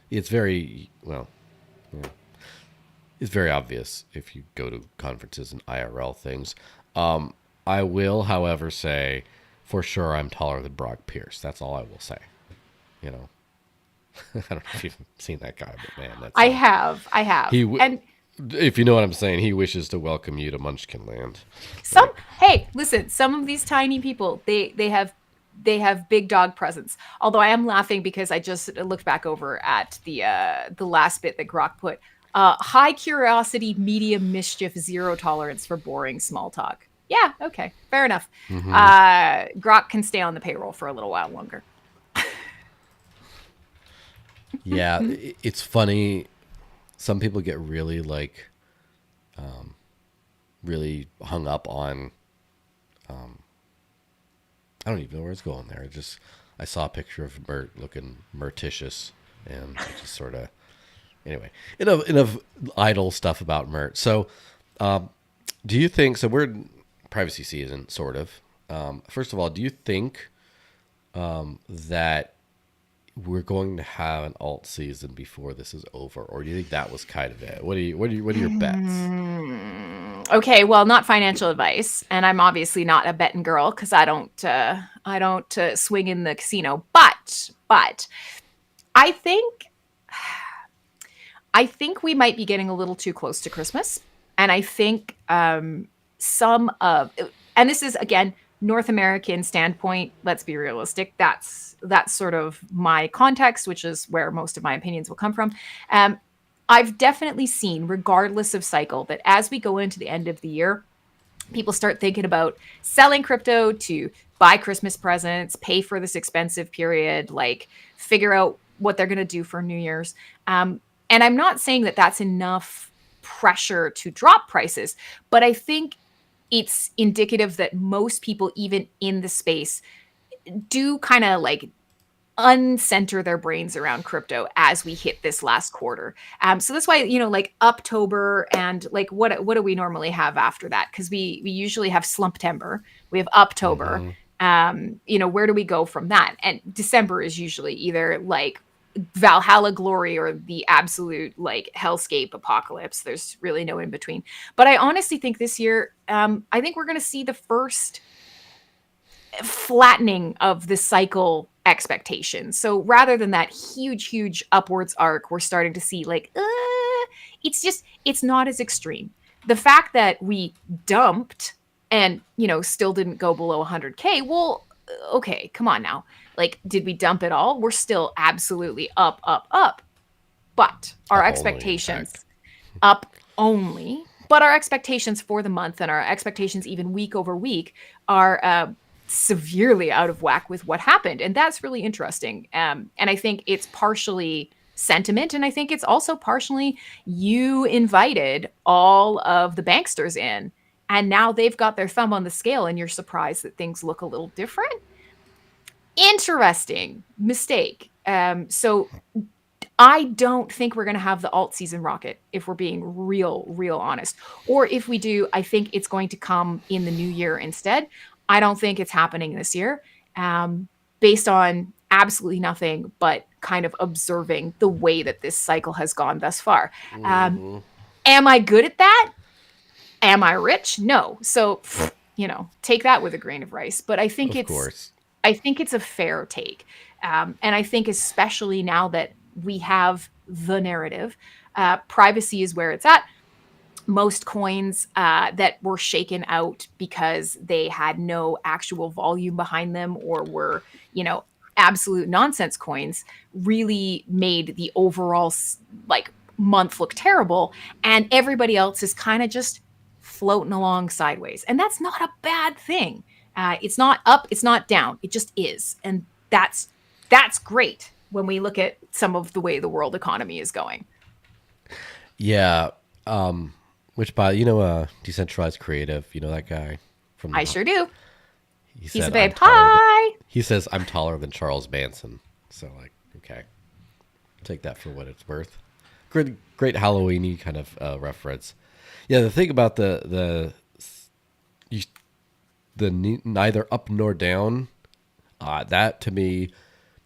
A: It's very well. Yeah. It's very obvious if you go to conferences and IRL things. I will, however, say for sure I'm taller than Brock Pierce. That's all I will say. You know, I don't know if you've seen that guy, but man, that's
B: I have,
A: he.
B: and
A: If you know what I'm saying, he wishes to welcome you to Munchkin Land.
B: some.
A: Like,
B: Hey, listen, some of these tiny people, they have big dog presence. Although I am laughing because I just looked back over at the last bit that Grok put. High curiosity, medium mischief, zero tolerance for boring small talk. Yeah, okay, fair enough.
A: mm-hmm.
B: Grok can stay on the payroll for a little while longer.
A: Yeah, it's funny. Some people get really like, really hung up on. I don't even know where it's going there. I saw a picture of Mert looking Mertitious, and I just sort of anyway, enough idle stuff about Mert. So, do you think? So we're in privacy season, sort of. First of all, do you think that we're going to have an alt season before this is over, or do you think that was kind of it? What are your bets?
B: Okay, well, not financial advice, and I'm obviously not a betting girl because I don't swing in the casino. But I think I think we might be getting a little too close to Christmas, and I think some of and this is again North American standpoint. Let's be realistic. That's sort of my context, which is where most of my opinions will come from. Um, I've definitely seen, regardless of cycle, that as we go into the end of the year, people start thinking about selling crypto to buy Christmas presents, pay for this expensive period, like figure out what they're going to do for New Year's. And I'm not saying that that's enough pressure to drop prices, but I think it's indicative that most people, even in the space, do kind of like uncenter their brains around crypto as we hit this last quarter. So that's why, like Uptober and like what do we normally have after that? Because we usually have Slumptember, we have Uptober.
A: Mm-hmm.
B: Where do we go from that? And December is usually either like Valhalla glory or the absolute like hellscape apocalypse. There's really no in between. But I honestly think this year, I think we're going to see the first flattening of the cycle expectations. So rather than that huge upwards arc, we're starting to see like, it's not as extreme. The fact that we dumped and, still didn't go below 100K, well, okay, come on now. Like, did we dump it all? We're still absolutely up, up, up. But our
A: Up only, in fact.
B: expectations up only, but our expectations for the month and our expectations even week over week are severely out of whack with what happened. And that's really interesting. And I think it's partially sentiment. And I think it's also partially you invited all of the banksters in. And now they've got their thumb on the scale, and you're surprised that things look a little different. Interesting mistake. So I don't think we're going to have the alt season rocket if we're being real honest. Or if we do, I think it's going to come in the new year instead. I don't think it's happening this year, based on absolutely nothing but kind of observing the way that this cycle has gone thus far.
A: Hmm.
B: Am I good at that? Am I rich? No. So, take that with a grain of rice. But
A: Of course.
B: I think it's a fair take. And I think especially now that we have the narrative, privacy is where it's at. Most coins that were shaken out because they had no actual volume behind them or were, absolute nonsense coins really made the overall like month look terrible. And everybody else is kind of just floating along sideways. And that's not a bad thing. It's not up, it's not down. It just is. And that's great when we look at some of the way the world economy is going.
A: Yeah. Which by decentralized creative, that guy from
B: I
A: the
B: sure do.
A: he
B: He's a
A: said I'm
B: babe.
A: taller than
B: Hi.
A: he says I'm taller than Charles Manson. So like, okay, take that for what it's worth. Great Halloweeny kind of reference. Yeah, the thing about you, neither up nor down, that to me,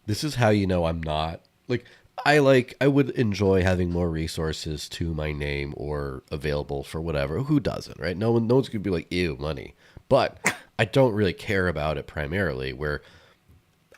A: this is how you know I'm not like I would enjoy having more resources to my name or available for whatever. Who doesn't, right? No one's gonna be like, ew, money. But I don't really care about it primarily. Where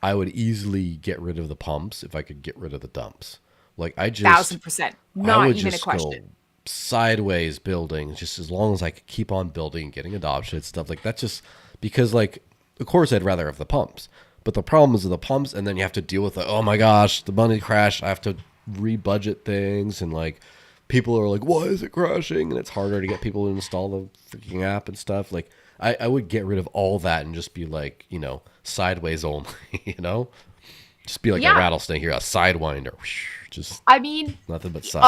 A: I would easily get rid of the pumps if I could get rid of the dumps. Like
B: 1,000%.
A: I
B: Not
A: would
B: even a
A: just go
B: question.
A: sideways building just as long as I could keep on building, getting adoption and stuff like that. Just because, like, of course, I'd rather have the pumps, but the problem is the pumps, and then you have to deal with the oh my gosh, the money crashed. I have to rebudget things, and like people are like, why is it crashing? And it's harder to get people to install the freaking app and stuff. Like, I would get rid of all that and just be like, sideways only, just be like a
B: Yeah.
A: rattlesnake here, a sidewinder, just
B: I mean,
A: nothing but side.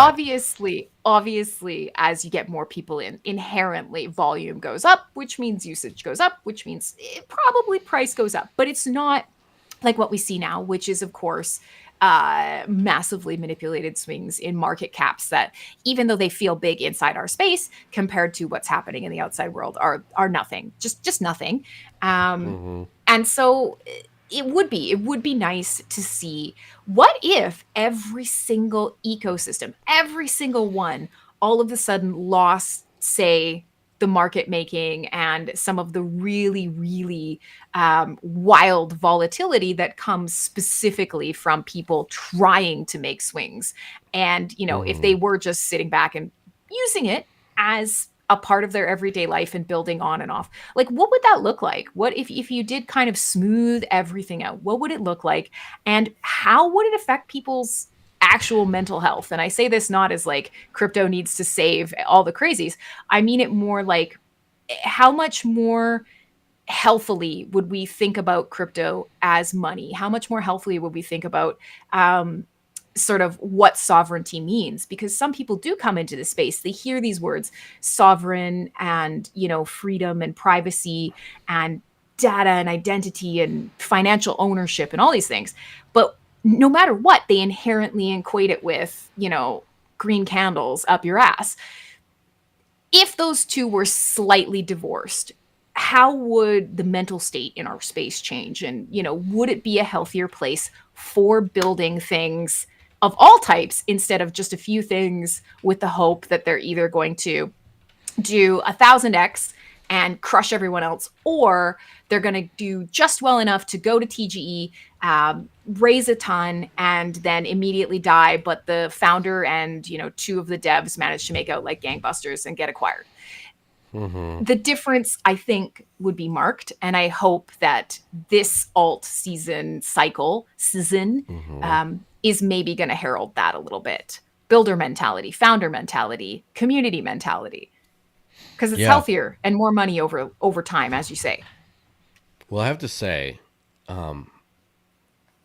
B: obviously, as you get more people in, inherently volume goes up, which means usage goes up, which means probably price goes up. But it's not like what we see now, which is, of course, massively manipulated swings in market caps that, even though they feel big inside our space, compared to what's happening in the outside world, are nothing, just nothing. Um,
A: Hmm.
B: and so it would be nice to see what if every single ecosystem, every single one, all of a sudden lost, say, the market making and some of the really wild volatility that comes specifically from people trying to make swings. And, if
A: Hmm.
B: they were just sitting back and using it as a part of their everyday life and building on and off, like, what would that look like? What if you did kind of smooth everything out? What would it look like? And how would it affect people's actual mental health? And I say this not as like crypto needs to save all the crazies. I mean it more like, how much more healthily would we think about crypto as money? How much more healthily would we think about sort of what sovereignty means? Because some people do come into the space, they hear these words, sovereign and, freedom and privacy and data and identity and financial ownership and all these things. But no matter what, they inherently equate it with, green candles up your ass. If those two were slightly divorced, how would the mental state in our space change? And, would it be a healthier place for building things of all types instead of just a few things with the hope that they're either going to do 1,000x and crush everyone else, or they're going to do just well enough to go to TGE, raise a ton, and then immediately die. But the founder and two of the devs managed to make out like gangbusters and get acquired. The difference, I think, would be marked, and I hope that this alt season is maybe going to herald that a little bit. Builder mentality, founder mentality, community mentality, because it's
A: Yeah.
B: healthier and more money over time, as you say.
A: Well, I have to say,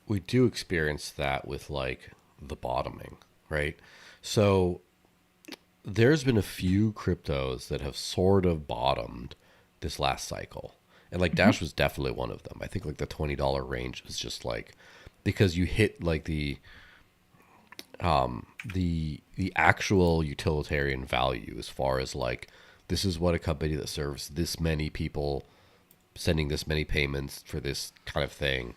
A: we do experience that with like the bottoming, right? So there's been a few cryptos that have sort of bottomed this last cycle. And like
B: Mhm.
A: Dash was definitely one of them. I think like the $20 range was just like because you hit like the actual utilitarian value as far as like this is what a company that serves this many people sending this many payments for this kind of thing.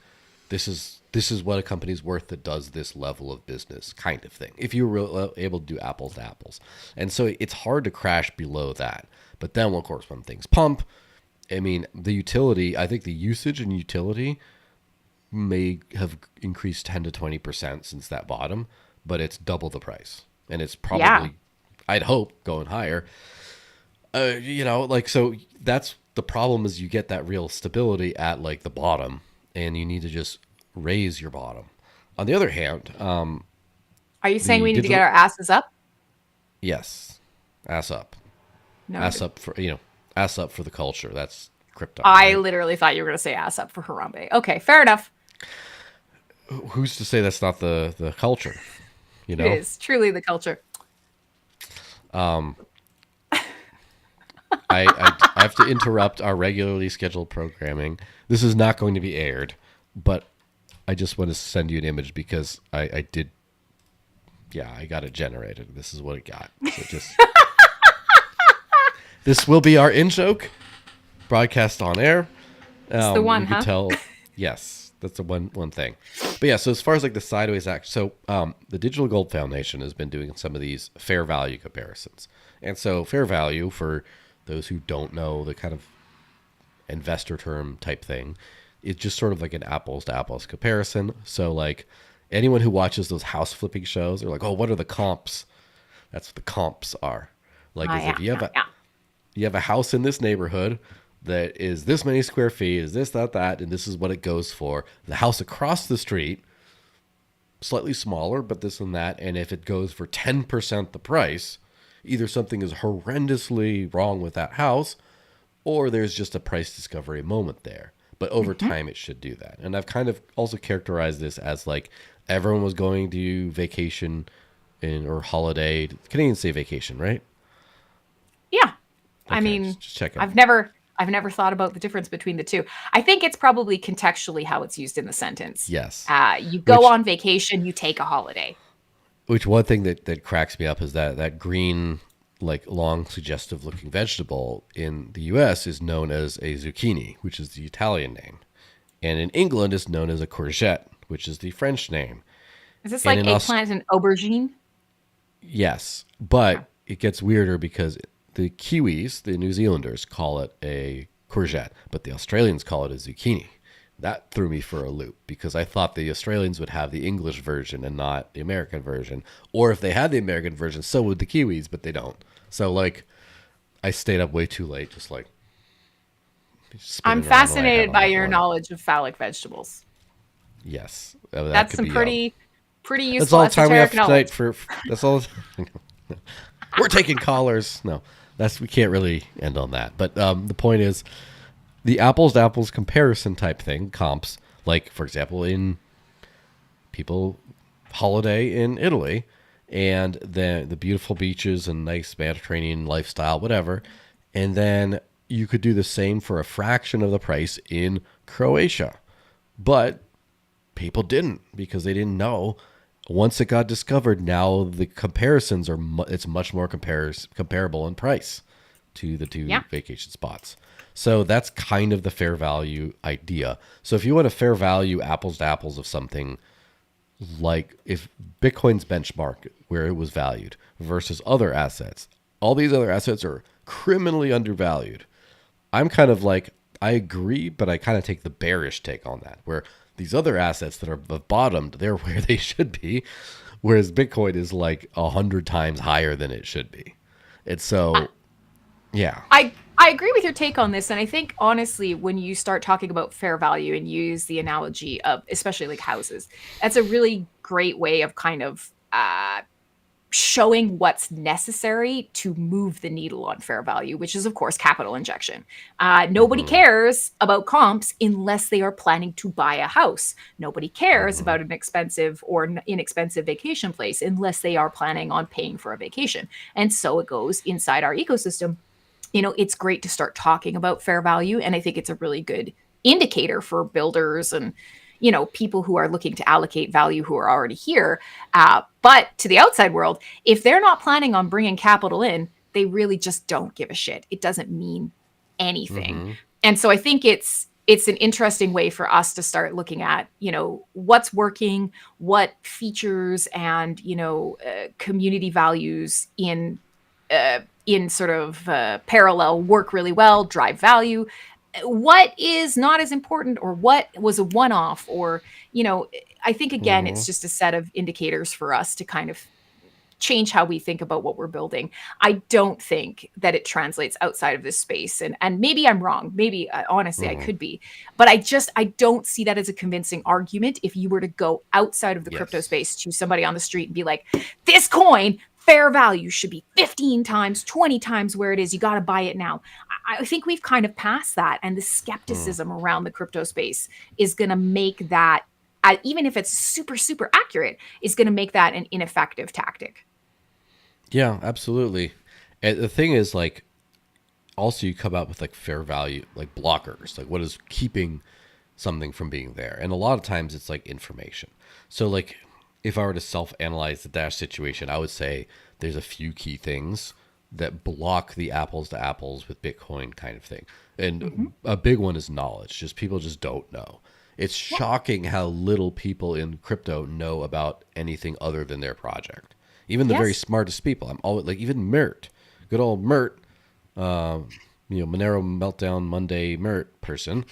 A: This is what a company's worth that does this level of business kind of thing. If you were able to do apples to apples, and so it's hard to crash below that. But then, well, of course, when things pump, I mean, the utility. I think the usage and utility may have increased 10 to 20% since that bottom, but it's double the price, and it's
B: Yeah.
A: probably, I'd hope, going higher. Like so that's the problem is you get that real stability at like the bottom, and you need to just raise your bottom. On the other hand,
B: Are you saying
A: the
B: we need to get
A: digital
B: our asses up?
A: yes, ass up, ass
B: Noted.
A: up for ass up for the culture. That's Krypton,
B: I
A: right?
B: literally thought you were going to say ass up for Harambe. Okay, fair enough.
A: Who's to say that's not the culture? You
B: It
A: know,
B: is truly the culture.
A: I have to interrupt our regularly scheduled programming. This is not going to be aired, but I just want to send you an image because I did. Yeah, I got it generated. This is what it got. So just this will be our in joke broadcast on air.
B: It's the
A: You
B: one,
A: could
B: huh?
A: tell. Yes, that's the one thing. But yeah, so as far as like the sideways act, so the Digital Gold Foundation has been doing some of these fair value comparisons, and so fair value for those who don't know the kind of investor term type thing, it's just sort of like an apples to apples comparison. So like anyone who watches those house flipping shows, they're like, oh, what are the comps? That's what the comps are. Like is
B: Yeah,
A: if you have
B: yeah,
A: a
B: yeah.
A: you have a house in this neighborhood that is this many square feet, is this, that, and this is what it goes for. The house across the street, slightly smaller, but this and that, and if it goes for 10% the price, either something is horrendously wrong with that house, or there's just a price discovery moment there. But over
B: Hmm.
A: time, it should do that. And I've kind of also characterized this as like everyone was going to vacation in or holiday. Canadians say vacation, right?
B: Yeah. I
A: Okay,
B: mean,
A: just checking.
B: I've never thought about the difference between the two. I think it's probably contextually how it's used in the sentence.
A: Yes.
B: You go
A: Which
B: on vacation, you take a holiday.
A: one thing that cracks me up is that green like long suggestive looking vegetable in the US is known as a zucchini, which is the Italian name. And in England is known as a courgette, which is the French name.
B: Is this
A: And
B: like
A: in
B: eggplant and aubergine?
A: yes,
B: Okay.
A: but it gets weirder because the Kiwis, the New Zealanders, call it a courgette, but the Australians call it a zucchini. That threw me for a loop because I thought the Australians would have the English version and not the American version. Or if they had the American version, so would the Kiwis, but they don't. So, like, I stayed up way too late, just like
B: I'm
A: spinning around in my head
B: fascinated
A: on
B: by
A: that
B: your
A: one.
B: knowledge of phallic vegetables.
A: Yes, that
B: That's
A: could
B: some
A: be.
B: pretty
A: That's
B: useful
A: all the time we have
B: esoteric
A: for tonight.
B: knowledge.
A: That's all. We're taking callers. No, we can't really end on that. But the point is, the apples to apples comparison type thing, comps, like for example, in people holiday in Italy, and the beautiful beaches and nice Mediterranean lifestyle, whatever, and then you could do the same for a fraction of the price in Croatia, but people didn't because they didn't know. Once it got discovered, now the comparisons are it's much more comparable in price to the two
B: Yeah.
A: vacation spots. So that's kind of the fair value idea. So if you want a fair value apples to apples of something, like if Bitcoin's benchmark where it was valued versus other assets, all these other assets are criminally undervalued. I'm kind of like, I agree, but I kind of take the bearish take on that, where these other assets that are bottomed, they're where they should be, whereas Bitcoin is like 100 times higher than it should be. And
B: I,
A: so, Yeah.
B: I agree with your take on this, and I think honestly, when you start talking about fair value and use the analogy of especially like houses, that's a really great way of kind of showing what's necessary to move the needle on fair value, which is, of course, capital injection. Nobody
A: Mm-hmm.
B: cares about comps unless they are planning to buy a house. Nobody cares
A: Mm-hmm.
B: about an expensive or inexpensive vacation place unless they are planning on paying for a vacation. And so it goes inside our ecosystem. It's great to start talking about fair value. And I think it's a really good indicator for builders and, people who are looking to allocate value who are already here. But to the outside world, if they're not planning on bringing capital in, they really just don't give a shit. It doesn't mean anything.
A: Mm-hmm.
B: And so I think it's an interesting way for us to start looking at, what's working, what features and, community values in sort of parallel work really well, drive value. What is not as important, or what was a one off, or, I think again,
A: Mm-hmm.
B: it's just a set of indicators for us to kind of change how we think about what we're building. I don't think that it translates outside of this space. And maybe I'm wrong. Maybe honestly I
A: Mm-hmm.
B: could be. But I don't see that as a convincing argument if you were to go outside of the crypto
A: Yes.
B: space to somebody on the street and be like, "This coin fair value should be 15 times, 20 times where it is. You got to buy it now." I think we've kind of passed that, and the
A: Mm.
B: skepticism around the crypto space is going to make that even if it's super super accurate, is going to make that an ineffective tactic.
A: Yeah, absolutely. And the thing is, like, also you come out with like fair value, like blockers, like what is keeping something from being there. And a lot of times it's like information. So, like, if I were to self analyze the Dash situation, I would say there's a few key things that block the apples to apples with Bitcoin kind of thing.
B: Mhm.
A: And a big one is knowledge. Just people just don't know. It's
B: Yeah.
A: shocking how little people in crypto know about anything other than their project. Even the very
B: Yes.
A: smartest people. I'm always like, even Mert, good old Mert, Monero Meltdown Monday Mert person.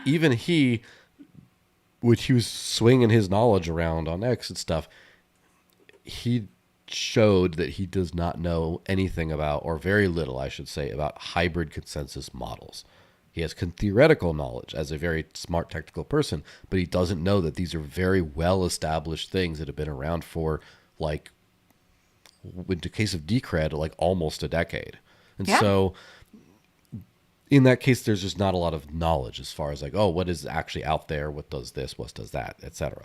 A: Even he, which he was swinging his knowledge around on X and stuff, he showed that he does not know anything about, or very little, I should say, about hybrid consensus models. He has theoretical knowledge as a very smart technical person, but he doesn't know that these are very well established things that have been around for, like, in the case of Decred, like almost a decade. And
B: Yeah.
A: so in that case, there's just not a lot of knowledge as far as like, oh, what is actually out there? What does this? What does that? Etc.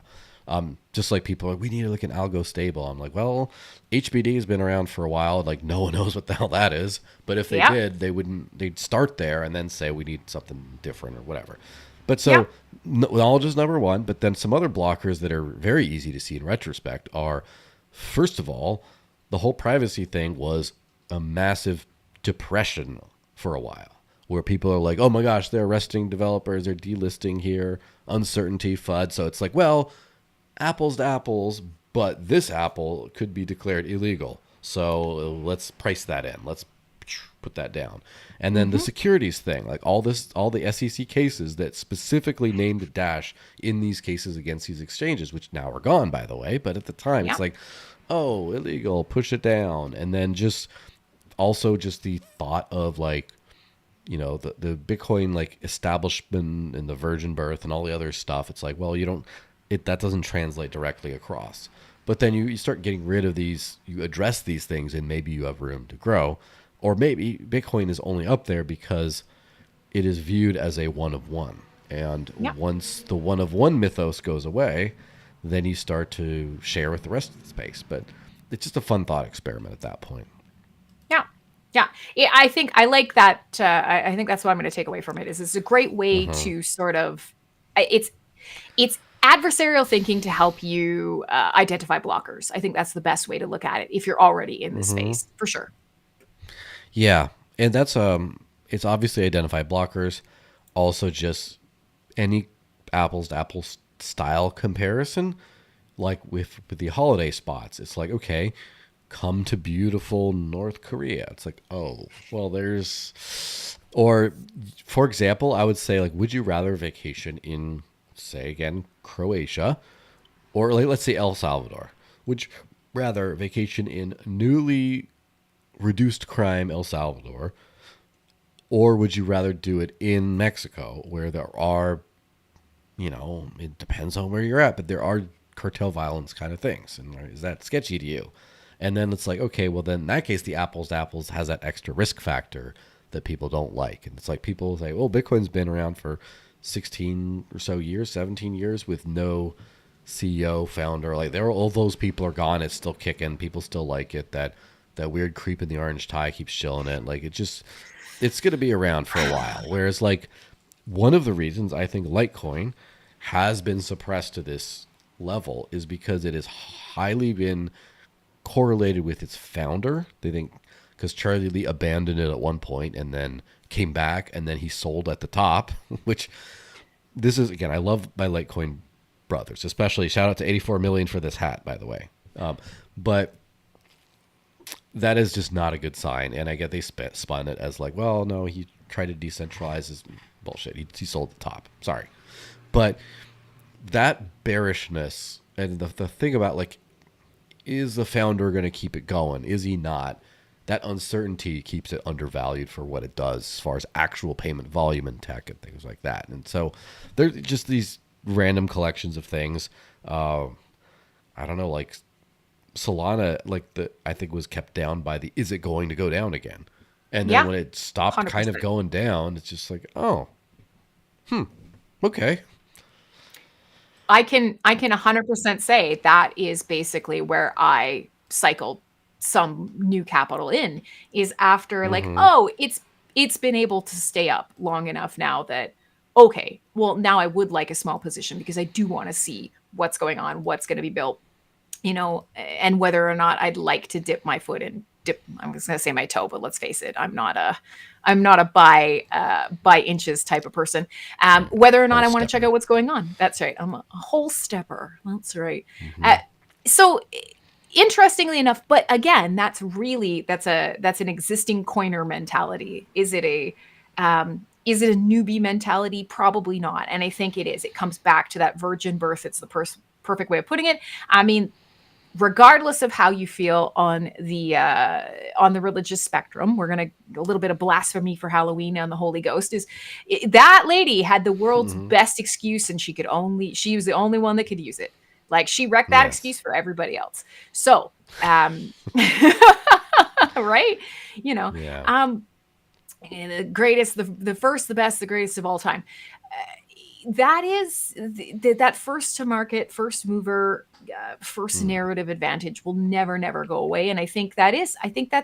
A: Just like people are like, we need like an algo stable. I'm like, well, HBD has been around for a while. Like, no one knows what the hell that is. But if they
B: Yeah.
A: did, they wouldn't. They'd start there and then say we need something different or whatever. But
B: Yeah.
A: so knowledge is number one. But then some other blockers that are very easy to see in retrospect are, first of all, the whole privacy thing was a massive depression for a while where people are like, oh my gosh, they're arresting developers, they're delisting here, uncertainty, FUD. So it's like, well, apples to apples, but this apple could be declared illegal. So let's price that in. Let's put that down. And then the
B: Mhm.
A: securities thing, like all the SEC cases that specifically named Dash in these cases against these exchanges, which now are gone, by the way. But at the time,
B: Yeah.
A: it's like, oh, illegal, push it down. And then just also just the thought of like, the Bitcoin like establishment and the virgin birth and all the other stuff. It's like, well, you don't it that doesn't translate directly across. But then you start getting rid of these, you address these things, and maybe you have room to grow. Or maybe Bitcoin is only up there because it is viewed as a one of one. And
B: Yeah.
A: once the one of one mythos goes away, then you start to share with the rest of the space. But it's just a fun thought experiment at that point.
B: Yeah. Yeah. Yeah, I think I like that. I think that's what I'm going to take away from it. Is it's a great way
A: Uh-huh.
B: to sort of it's adversarial thinking to help you identify blockers. I think that's the best way to look at it if you're already in this
A: Uh-huh.
B: space, for sure.
A: Yeah, and that's it's obviously identify blockers, also just any apples to apples style comparison, like with the holiday spots. It's like, okay, come to beautiful North Korea. It's like, oh, well, or for example, I would say like, would you rather vacation in, say again, Croatia, or like let's say El Salvador? Would you rather vacation in newly reduced crime El Salvador, or would you rather do it in Mexico where there are, it depends on where you're at, but there are cartel violence kind of things. And is that sketchy to you? And then it's like, okay, well, then in that case, the apples to apples has that extra risk factor that people don't like. And it's like people say, well, Bitcoin's been around for 16 or so years, 17 years with no CEO, founder. Like, all those people are gone. It's still kicking. People still like it. That weird creep in the orange tie keeps chilling it. Like, it's going to be around for a while. Whereas, like, one of the reasons I think Litecoin has been suppressed to this level is because it has highly been correlated with its founder. They think because Charlie Lee abandoned it at one point and then came back and then he sold at the top, which this is, again, I love my Litecoin brothers, especially shout out to 84 million for this hat, by the way. But that is just not a good sign. And I get they spun it as like, well, no, he tried to decentralize his bullshit. He sold the top. Sorry. But that bearishness and the thing about like, is the founder going to keep it going? Is he not? That uncertainty keeps it undervalued for what it does as far as actual payment volume in tech and things like that. And so there's just these random collections of things. I don't know, like Solana, I think was kept down by is it going to go down again? And then when it stopped
B: 100%.
A: kind of going down, it's just like, oh, okay.
B: I can 100% say that is basically where I cycled some new capital in, is after like, oh, it's been able to stay up long enough now that, okay, well, now I would like a small position because I do want to see what's going on, what's going to be built, and whether or not I'd like to dip my foot in. I'm just going to say my toe, but let's face it, I'm not a by inches type of person. Whether or not I want to check out what's going on. That's right. I'm a whole stepper. That's right. So interestingly enough, but again, that's an existing coiner mentality. Is it a newbie mentality? Probably not. And I think it is. It comes back to that virgin birth. It's the perfect way of putting it. I mean, regardless of how you feel on the religious spectrum, we're going to a little bit of blasphemy for Halloween and the Holy Ghost that lady had the world's best excuse, and she was the only one that could use it. Like, she wrecked that excuse for everybody else. So, right? The greatest, the first, the best, the greatest of all time. That is that first to market, first mover, first narrative advantage will never go away. And I think that's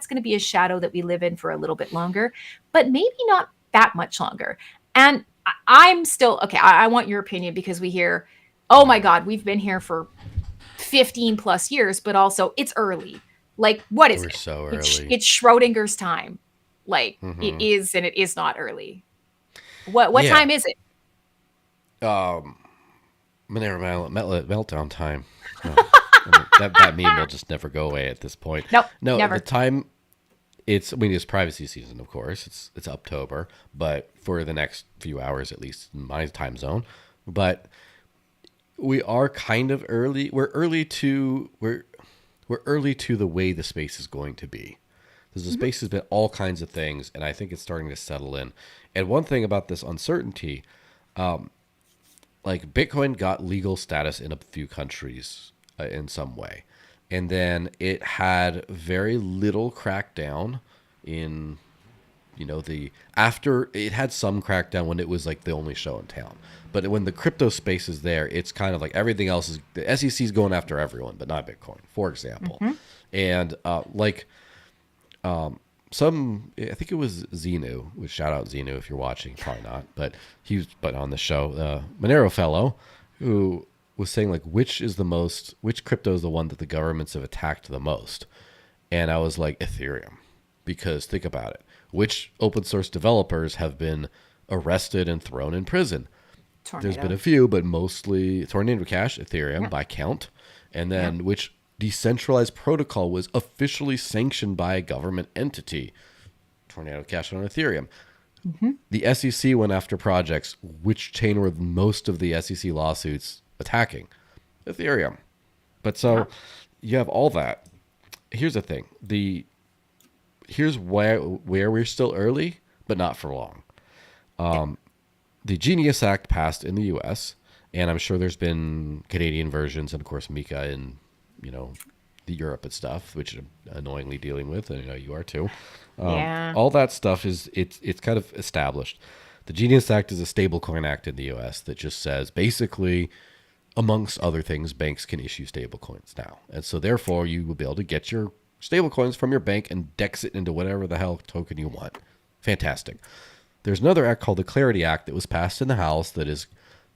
B: going to be a shadow that we live in for a little bit longer, but maybe not that much longer. And I'm still, okay, I want your opinion, because we hear, oh my God, we've been here for 15 plus years, but also it's early. Like, what is it?
A: So early.
B: It's Schrodinger's time. Like, it is and it is not early. What time is it?
A: Monero meltdown time. That meme will just never go away at this point.
B: Nope,
A: no,
B: never.
A: The time, it's privacy season, of course. It's Uptober, but for the next few hours, at least in my time zone. But we are kind of early. We're early to the way the space is going to be. Because the space has been all kinds of things, and I think it's starting to settle in. And one thing about this uncertainty, like Bitcoin got legal status in a few countries in some way. And then it had very little crackdown in, after it had some crackdown when it was like the only show in town. But when the crypto space is there, it's kind of like everything else the SEC is going after everyone, but not Bitcoin, for example. And I think it was Xenu, which shout out Xenu if you're watching, probably not, but but on the show, Monero fellow, who was saying like, which crypto is the one that the governments have attacked the most? And I was like, Ethereum, because think about it. Which open source developers have been arrested and thrown in prison? Tornado. There's been a few, but mostly Tornado Cash, Ethereum by count. And then which decentralized protocol was officially sanctioned by a government entity? Tornado Cash on Ethereum. The SEC went after projects. Which chain were most of the SEC lawsuits attacking? Ethereum. But so you have all that. Here's the thing. here's where we're still early, but not for long.
B: Yeah.
A: The Genius Act passed in the U.S., and I'm sure there's been Canadian versions, and of course Mika in, you know, the Europe and stuff, which I'm annoyingly dealing with, and I know you are too.
B: Yeah.
A: All that stuff is it's kind of established. The Genius Act is a stablecoin act in the U.S. that just says basically, amongst other things, banks can issue stablecoins now, and so therefore you will be able to get your stablecoins from your bank and dex it into whatever the hell token you want. Fantastic. There's another act called the Clarity Act that was passed in the House that is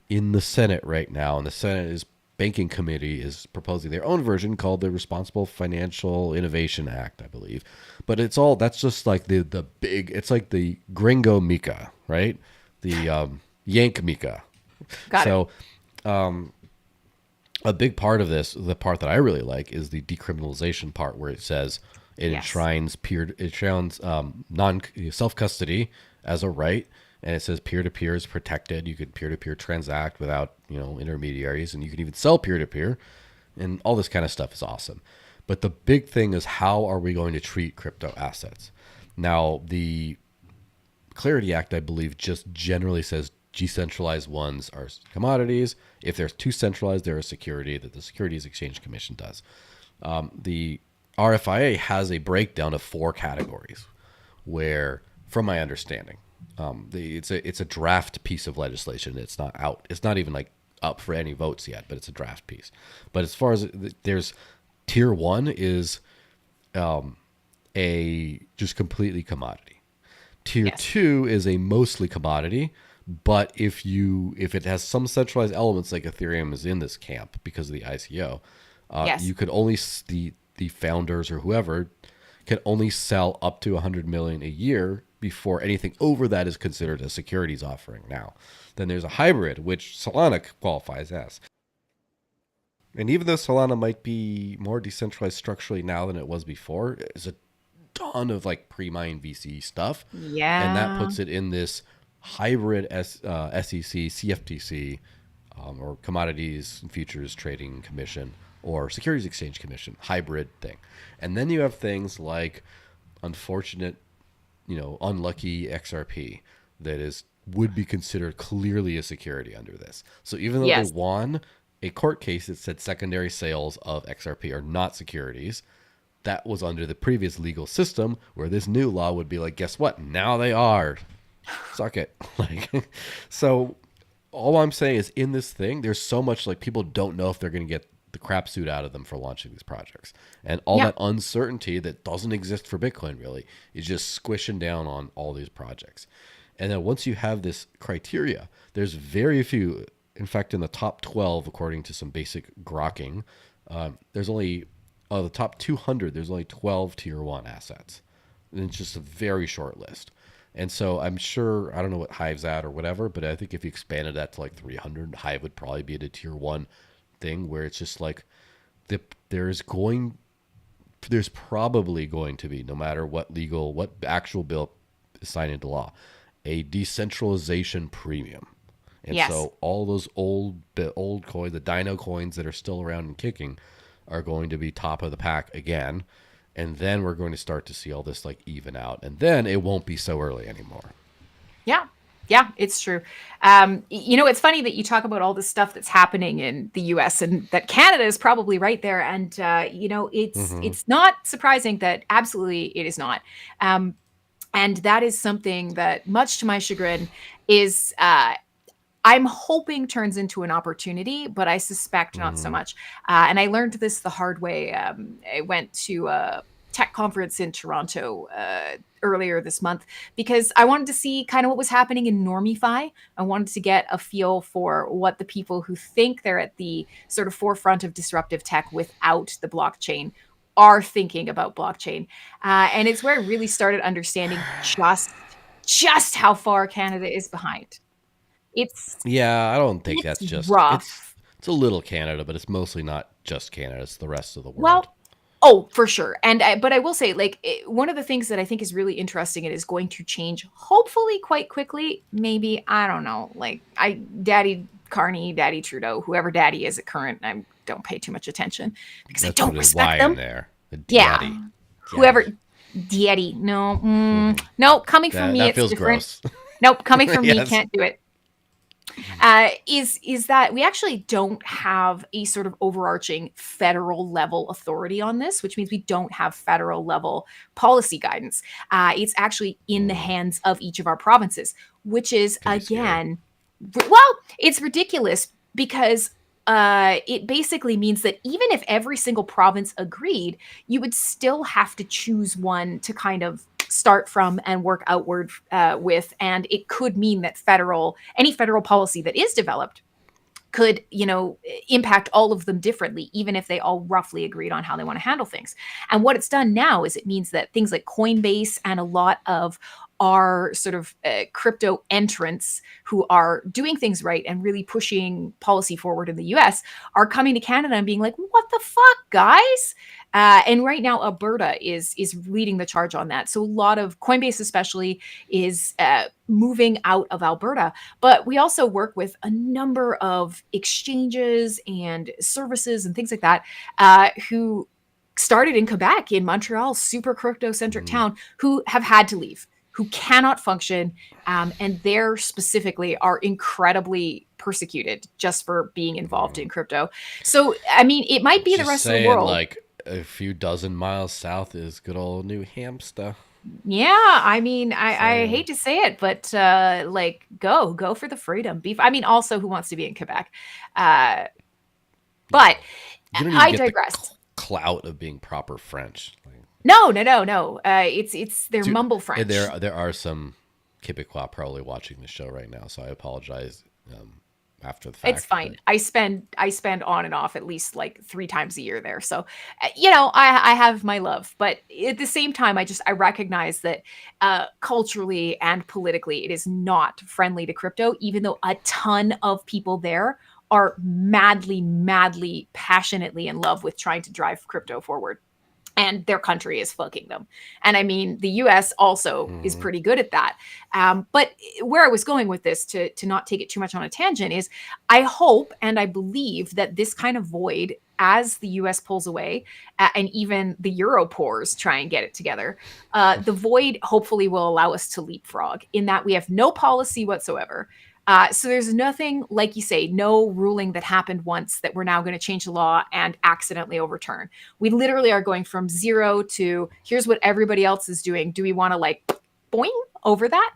A: in the Senate right now, and the Senate is Banking Committee is proposing their own version called the Responsible Financial Innovation Act, I believe. But it's all that's just like the big. It's like the Gringo Mika, right? The Yank Mika.
B: Got it.
A: So a big part of this, the part that I really like, is the decriminalization part where it says it
B: Yes.
A: enshrines non self custody as a right, and it says peer to peer is protected. You could peer to peer transact without intermediaries, and you can even sell peer to peer, and all this kind of stuff is awesome. But the big thing is how are we going to treat crypto assets? Now the Clarity Act, I believe, just generally says decentralized ones are commodities. If they're too centralized, they're a security that the Securities Exchange Commission does. The RFIA has a breakdown of four categories, where, from my understanding, it's a draft piece of legislation. It's not out. It's not even like up for any votes yet, but it's a draft piece. But as far as there's tier one is a just completely commodity. Tier
B: Yes.
A: two is a mostly commodity, but if it has some centralized elements like Ethereum is in this camp because of the ICO,
B: Yes.
A: you could only the founders or whoever can only sell up to 100 million a year before anything over that is considered a securities offering now. Then there's a hybrid, which Solana qualifies as. And even though Solana might be more decentralized structurally now than it was before, there's a ton of like pre-mine VC stuff, and that
B: Yeah.
A: puts it in this hybrid SEC CFTC or Commodities and Futures Trading Commission or Securities Exchange Commission hybrid thing. And then you have things like unfortunate, unlucky XRP that is would be considered clearly a security under this. So even though they
B: Yes.
A: won a court case that said secondary sales of XRP are not securities, that was under the previous legal system where this new law would be like, guess what? Now they are. Suck it. Like, so all I'm saying is in this thing, there's so much like people don't know if they're going to get the crap suit out of them for launching these projects. And all
B: Yeah.
A: that uncertainty that doesn't exist for Bitcoin really is just squishing down on all these projects. And then once you have this criteria, there's very few. In fact, in the top 12, according to some basic grokking, there's only, of the top 200, there's only 12 tier one assets. And it's just a very short list. And so I'm sure, I don't know what Hive's at or whatever, but I think if you expanded that to like 300, Hive would probably be at a tier one thing where it's just like the, there's going, there's probably going to be, no matter what actual bill is signed into law, a decentralization premium. And
B: Yes.
A: so all those old coins, the Dino coins that are still around and kicking, are going to be top of the pack again. And then we're going to start to see all this like even out, and then it won't be so early anymore.
B: Yeah. Yeah, it's true. It's funny that you talk about all this stuff that's happening in the US and that Canada is probably right there. And,
A: Mm-hmm.
B: it's not surprising that absolutely it is not. Um, and that is something that, much to my chagrin, is I'm hoping turns into an opportunity, but I suspect not so
A: Mm-hmm.
B: much. And I learned this the hard way. I went to a tech conference in Toronto earlier this month because I wanted to see kind of what was happening in Normify. I wanted to get a feel for what the people who think they're at the sort of forefront of disruptive tech without the blockchain are thinking about blockchain. And it's where I really started understanding just how far Canada is behind. It's
A: Yeah, I don't think
B: it's
A: that's just
B: rough.
A: it's a little Canada, but it's mostly not just Canada. It's the rest of the world.
B: Well, oh, for sure. But I will say, like, one of the things that I think is really interesting and is going to change, hopefully, quite quickly. Maybe I don't know. Like, Daddy Carney, Daddy Trudeau, whoever Daddy is at current, I don't pay too much attention because I
A: Let's put
B: don't
A: a
B: respect
A: Y in
B: them.
A: there. A
B: Yeah,
A: daddy,
B: whoever
A: daddy.
B: Deity. No,
A: Mhm.
B: no, coming from
A: That
B: me,
A: that
B: it's
A: feels
B: different.
A: gross.
B: Nope, coming from me,
A: Yes.
B: can't do it. Is that we actually don't have a sort of overarching federal level authority on this, which means we don't have federal level policy guidance. It's actually in the
A: Mm,
B: hands of each of our provinces, which is
A: could be scary.
B: again, well, it's ridiculous because it basically means that even if every single province agreed, you would still have to choose one to kind of start from and work outward with, and it could mean that any federal policy that is developed could, impact all of them differently, even if they all roughly agreed on how they want to handle things. And what it's done now is it means that things like Coinbase and a lot of our sort of crypto entrants who are doing things right and really pushing policy forward in the US are coming to Canada and being like, what the fuck, guys? And right now, Alberta is leading the charge on that. So a lot of Coinbase, especially, is moving out of Alberta, but we also work with a number of exchanges and services and things like that who started in Quebec, in Montreal, super crypto centric
A: Mm,
B: town, who have had to leave, who cannot function. And they're specifically are incredibly persecuted just for being involved
A: mm.
B: in crypto. So, I mean, it might be the
A: Just
B: rest of the
A: saying,
B: world.
A: like a few dozen miles south is good old New Hampshire.
B: Yeah, I mean, I
A: Saying
B: hate to say it, but like go for the freedom. Beef. I mean, also, who wants to be in Quebec? Uh, but
A: you don't even
B: I
A: get the
B: digress.
A: clout of being proper French. Like,
B: No, no, no, no. It's their
A: dude,
B: mumble
A: and
B: French.
A: there are some Quebecois probably watching the show right now, so I apologize after the
B: It's
A: fact.
B: fine.
A: But
B: I spend on and off at least like 3 times a year there. So, I have my love, but at the same time, I recognize that culturally and politically, it is not friendly to crypto. Even though a ton of people there are madly, madly, passionately in love with trying to drive crypto forward, and their country is fucking them. And I mean, the US also is
A: mhm.
B: pretty good at that. But where I was going with this, to not take it too much on a tangent, is I hope and I believe that this kind of void, as the US pulls away, and even the Euro pours try and get it together, the void hopefully will allow us to leapfrog in that we have no policy whatsoever. So there's nothing, like you say, no ruling that happened once that we're now going to change the law and accidentally overturn. We literally are going from zero to here's what everybody else is doing. Do we want to like boing over that?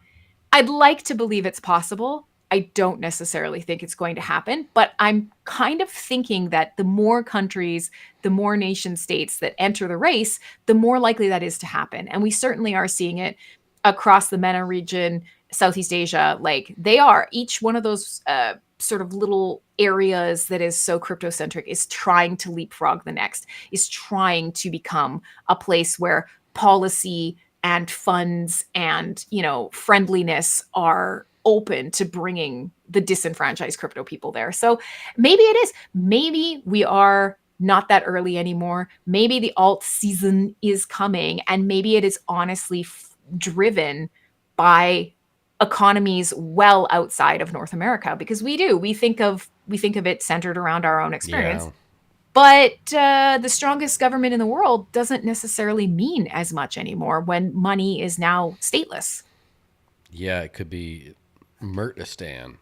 B: I'd like to believe it's possible. I don't necessarily think it's going to happen, but I'm kind of thinking that the more countries, the more nation states that enter the race, the more likely that is to happen. And we certainly are seeing it across the MENA region, Southeast Asia. Like they are, each one of those sort of little areas that is so crypto centric is trying to leapfrog the next, is trying to become a place where policy and funds and friendliness are open to bringing the disenfranchised crypto people there. So maybe it is, maybe we are not that early anymore. Maybe the alt season is coming, and maybe it is honestly driven by economies well outside of North America, because we think of it centered around our own experience.
A: Yeah,
B: But the strongest government in the world doesn't necessarily mean as much anymore when money is now stateless.
A: yeah, it could be Murtistan.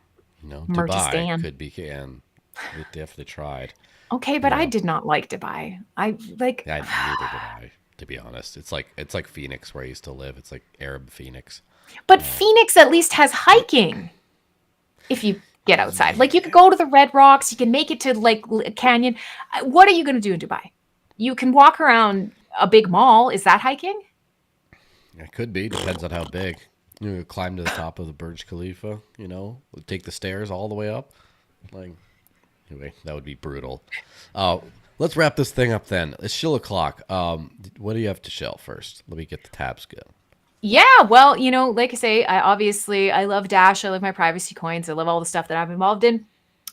A: Dubai
B: Murtistan.
A: could be, and they definitely tried.
B: Okay,
A: You
B: but I
A: know,
B: did not like Dubai. I like,
A: I neither did I. To be honest, it's like Phoenix where I used to live. It's like Arab Phoenix.
B: but Phoenix at least has hiking if you get outside. Like you could
A: Yeah,
B: go to the Red Rocks, you can make it to like a canyon. What are you going to do in Dubai? You can walk around a big mall. Is that hiking?
A: it could be. Depends on how big. Climb to the top of the Burj Khalifa. Take the stairs all the way up. Like, anyway, that would be brutal. Uh, let's wrap this thing up then. It's shill o'clock. What do you have to shill first? Let me get the tabs going.
B: Yeah, well, like I say, I love Dash, I love my privacy coins, I love all the stuff that I'm involved in.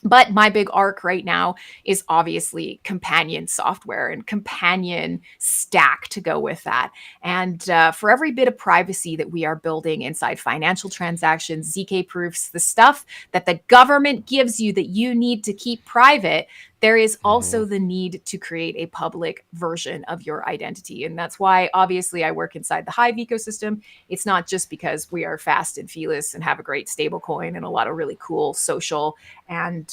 B: But my big arc right now is obviously companion software and companion stack to go with that. And for every bit of privacy that we are building inside financial transactions, ZK proofs, the stuff that the government gives you that you need to keep private, there is
A: Mm-hmm.
B: also the need to create a public version of your identity. And that's why, obviously, I work inside the Hive ecosystem. It's not just because we are fast and feeless and have a great stable coin and a lot of really cool social and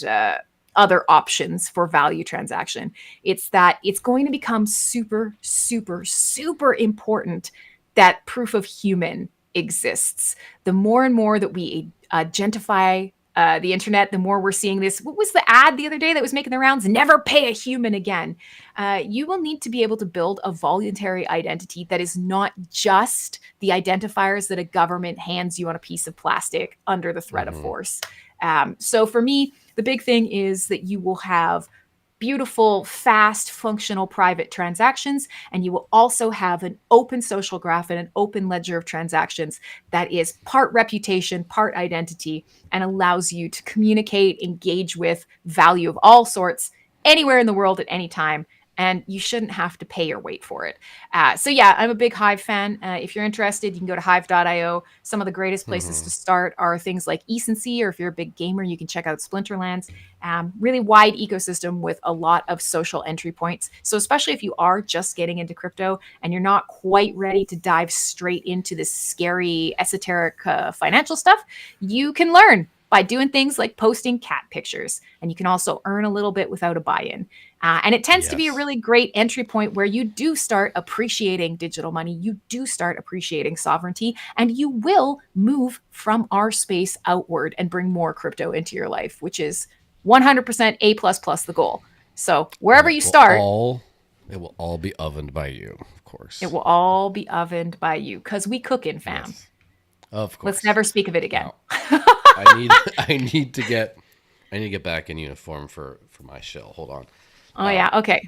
B: other options for value transaction. It's that it's going to become super, super, super important that proof of human exists. The more and more that we gentrify the internet, the more we're seeing this. What was the ad the other day that was making the rounds? Never pay a human again. You will need to be able to build a voluntary identity that is not just the identifiers that a government hands you on a piece of plastic under the threat of
A: Mm-hmm.
B: force. So for me, the big thing is that you will have beautiful, fast, functional private transactions. And you will also have an open social graph and an open ledger of transactions that is part reputation, part identity, and allows you to communicate, engage with value of all sorts anywhere in the world at any time. And you shouldn't have to pay or wait for it. So yeah, I'm a big Hive fan. If you're interested, you can go to hive.io. Some of the greatest places
A: Mm-hmm.
B: to start are things like Ecency, or if you're a big gamer, you can check out Splinterlands. Really wide ecosystem with a lot of social entry points. So especially if you are just getting into crypto and you're not quite ready to dive straight into this scary, esoteric financial stuff, you can learn by doing things like posting cat pictures. And you can also earn a little bit without a buy-in. And it tends to be a
A: Yes.
B: really great entry point where you do start appreciating digital money. You do start appreciating sovereignty, and you will move from our space outward and bring more crypto into your life, which is 100% A plus plus the goal. So
A: And
B: wherever you start,
A: it will all be ovened by you, of
B: it
A: course.
B: will all be ovened by you because we cook in fam.
A: Yes. Of
B: Let's
A: course.
B: never speak of it again.
A: Now, I need I need to get back in uniform for my shill. Hold on.
B: Oh yeah, okay.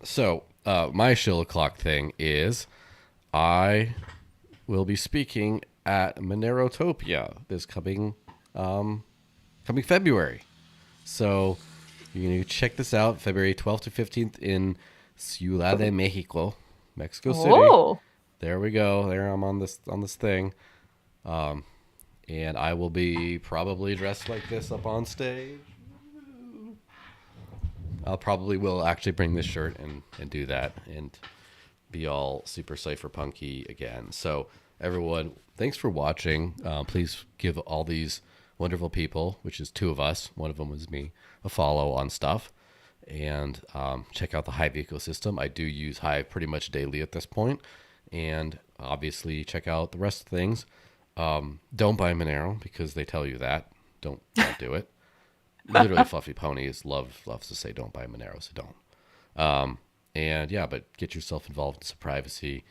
A: So, my shill o'clock thing is I will be speaking at Monerotopia this coming February. So, you can check this out February 12th to 15th in Ciudad de Mexico, Mexico City.
B: Oh,
A: There we go. There I'm on this thing. And I will be probably dressed like this up on stage. I'll probably will actually bring this shirt and do that and be all super cypherpunky again. So everyone, thanks for watching. Please give all these wonderful people, which is two of us, one of them was me, a follow on stuff. And check out the Hive ecosystem. I do use Hive pretty much daily at this point. And obviously check out the rest of the things. Don't buy Monero because they tell you that. Don't do it. Literally, Fluffy Ponies loves to say don't buy Monero, so don't. And yeah, but get yourself involved in some privacy.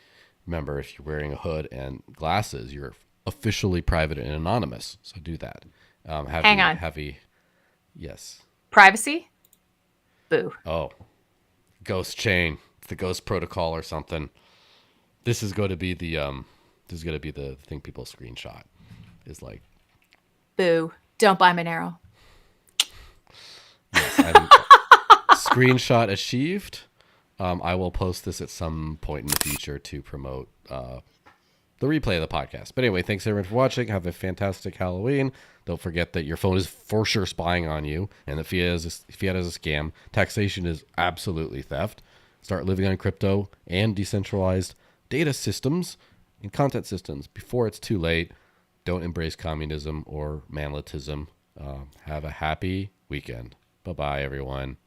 A: Remember, if you're wearing a hood and glasses, you're officially private and anonymous. So do that.
B: hang on.
A: Yes.
B: Privacy? Boo.
A: Oh, Ghost Chain. It's the Ghost Protocol or something. This is going to be the thing people screenshot. Is like,
B: Boo. Don't buy Monero.
A: yes, screenshot achieved. I will post this at some point in the future to promote the replay of the podcast. But anyway, thanks everyone for watching. Have a fantastic Halloween. Don't forget that your phone is for sure spying on you, and that fiat is a scam. Taxation is absolutely theft. Start living on crypto and decentralized data systems and content systems before it's too late. Don't embrace communism or manletism. Have a happy weekend. Bye-bye, everyone.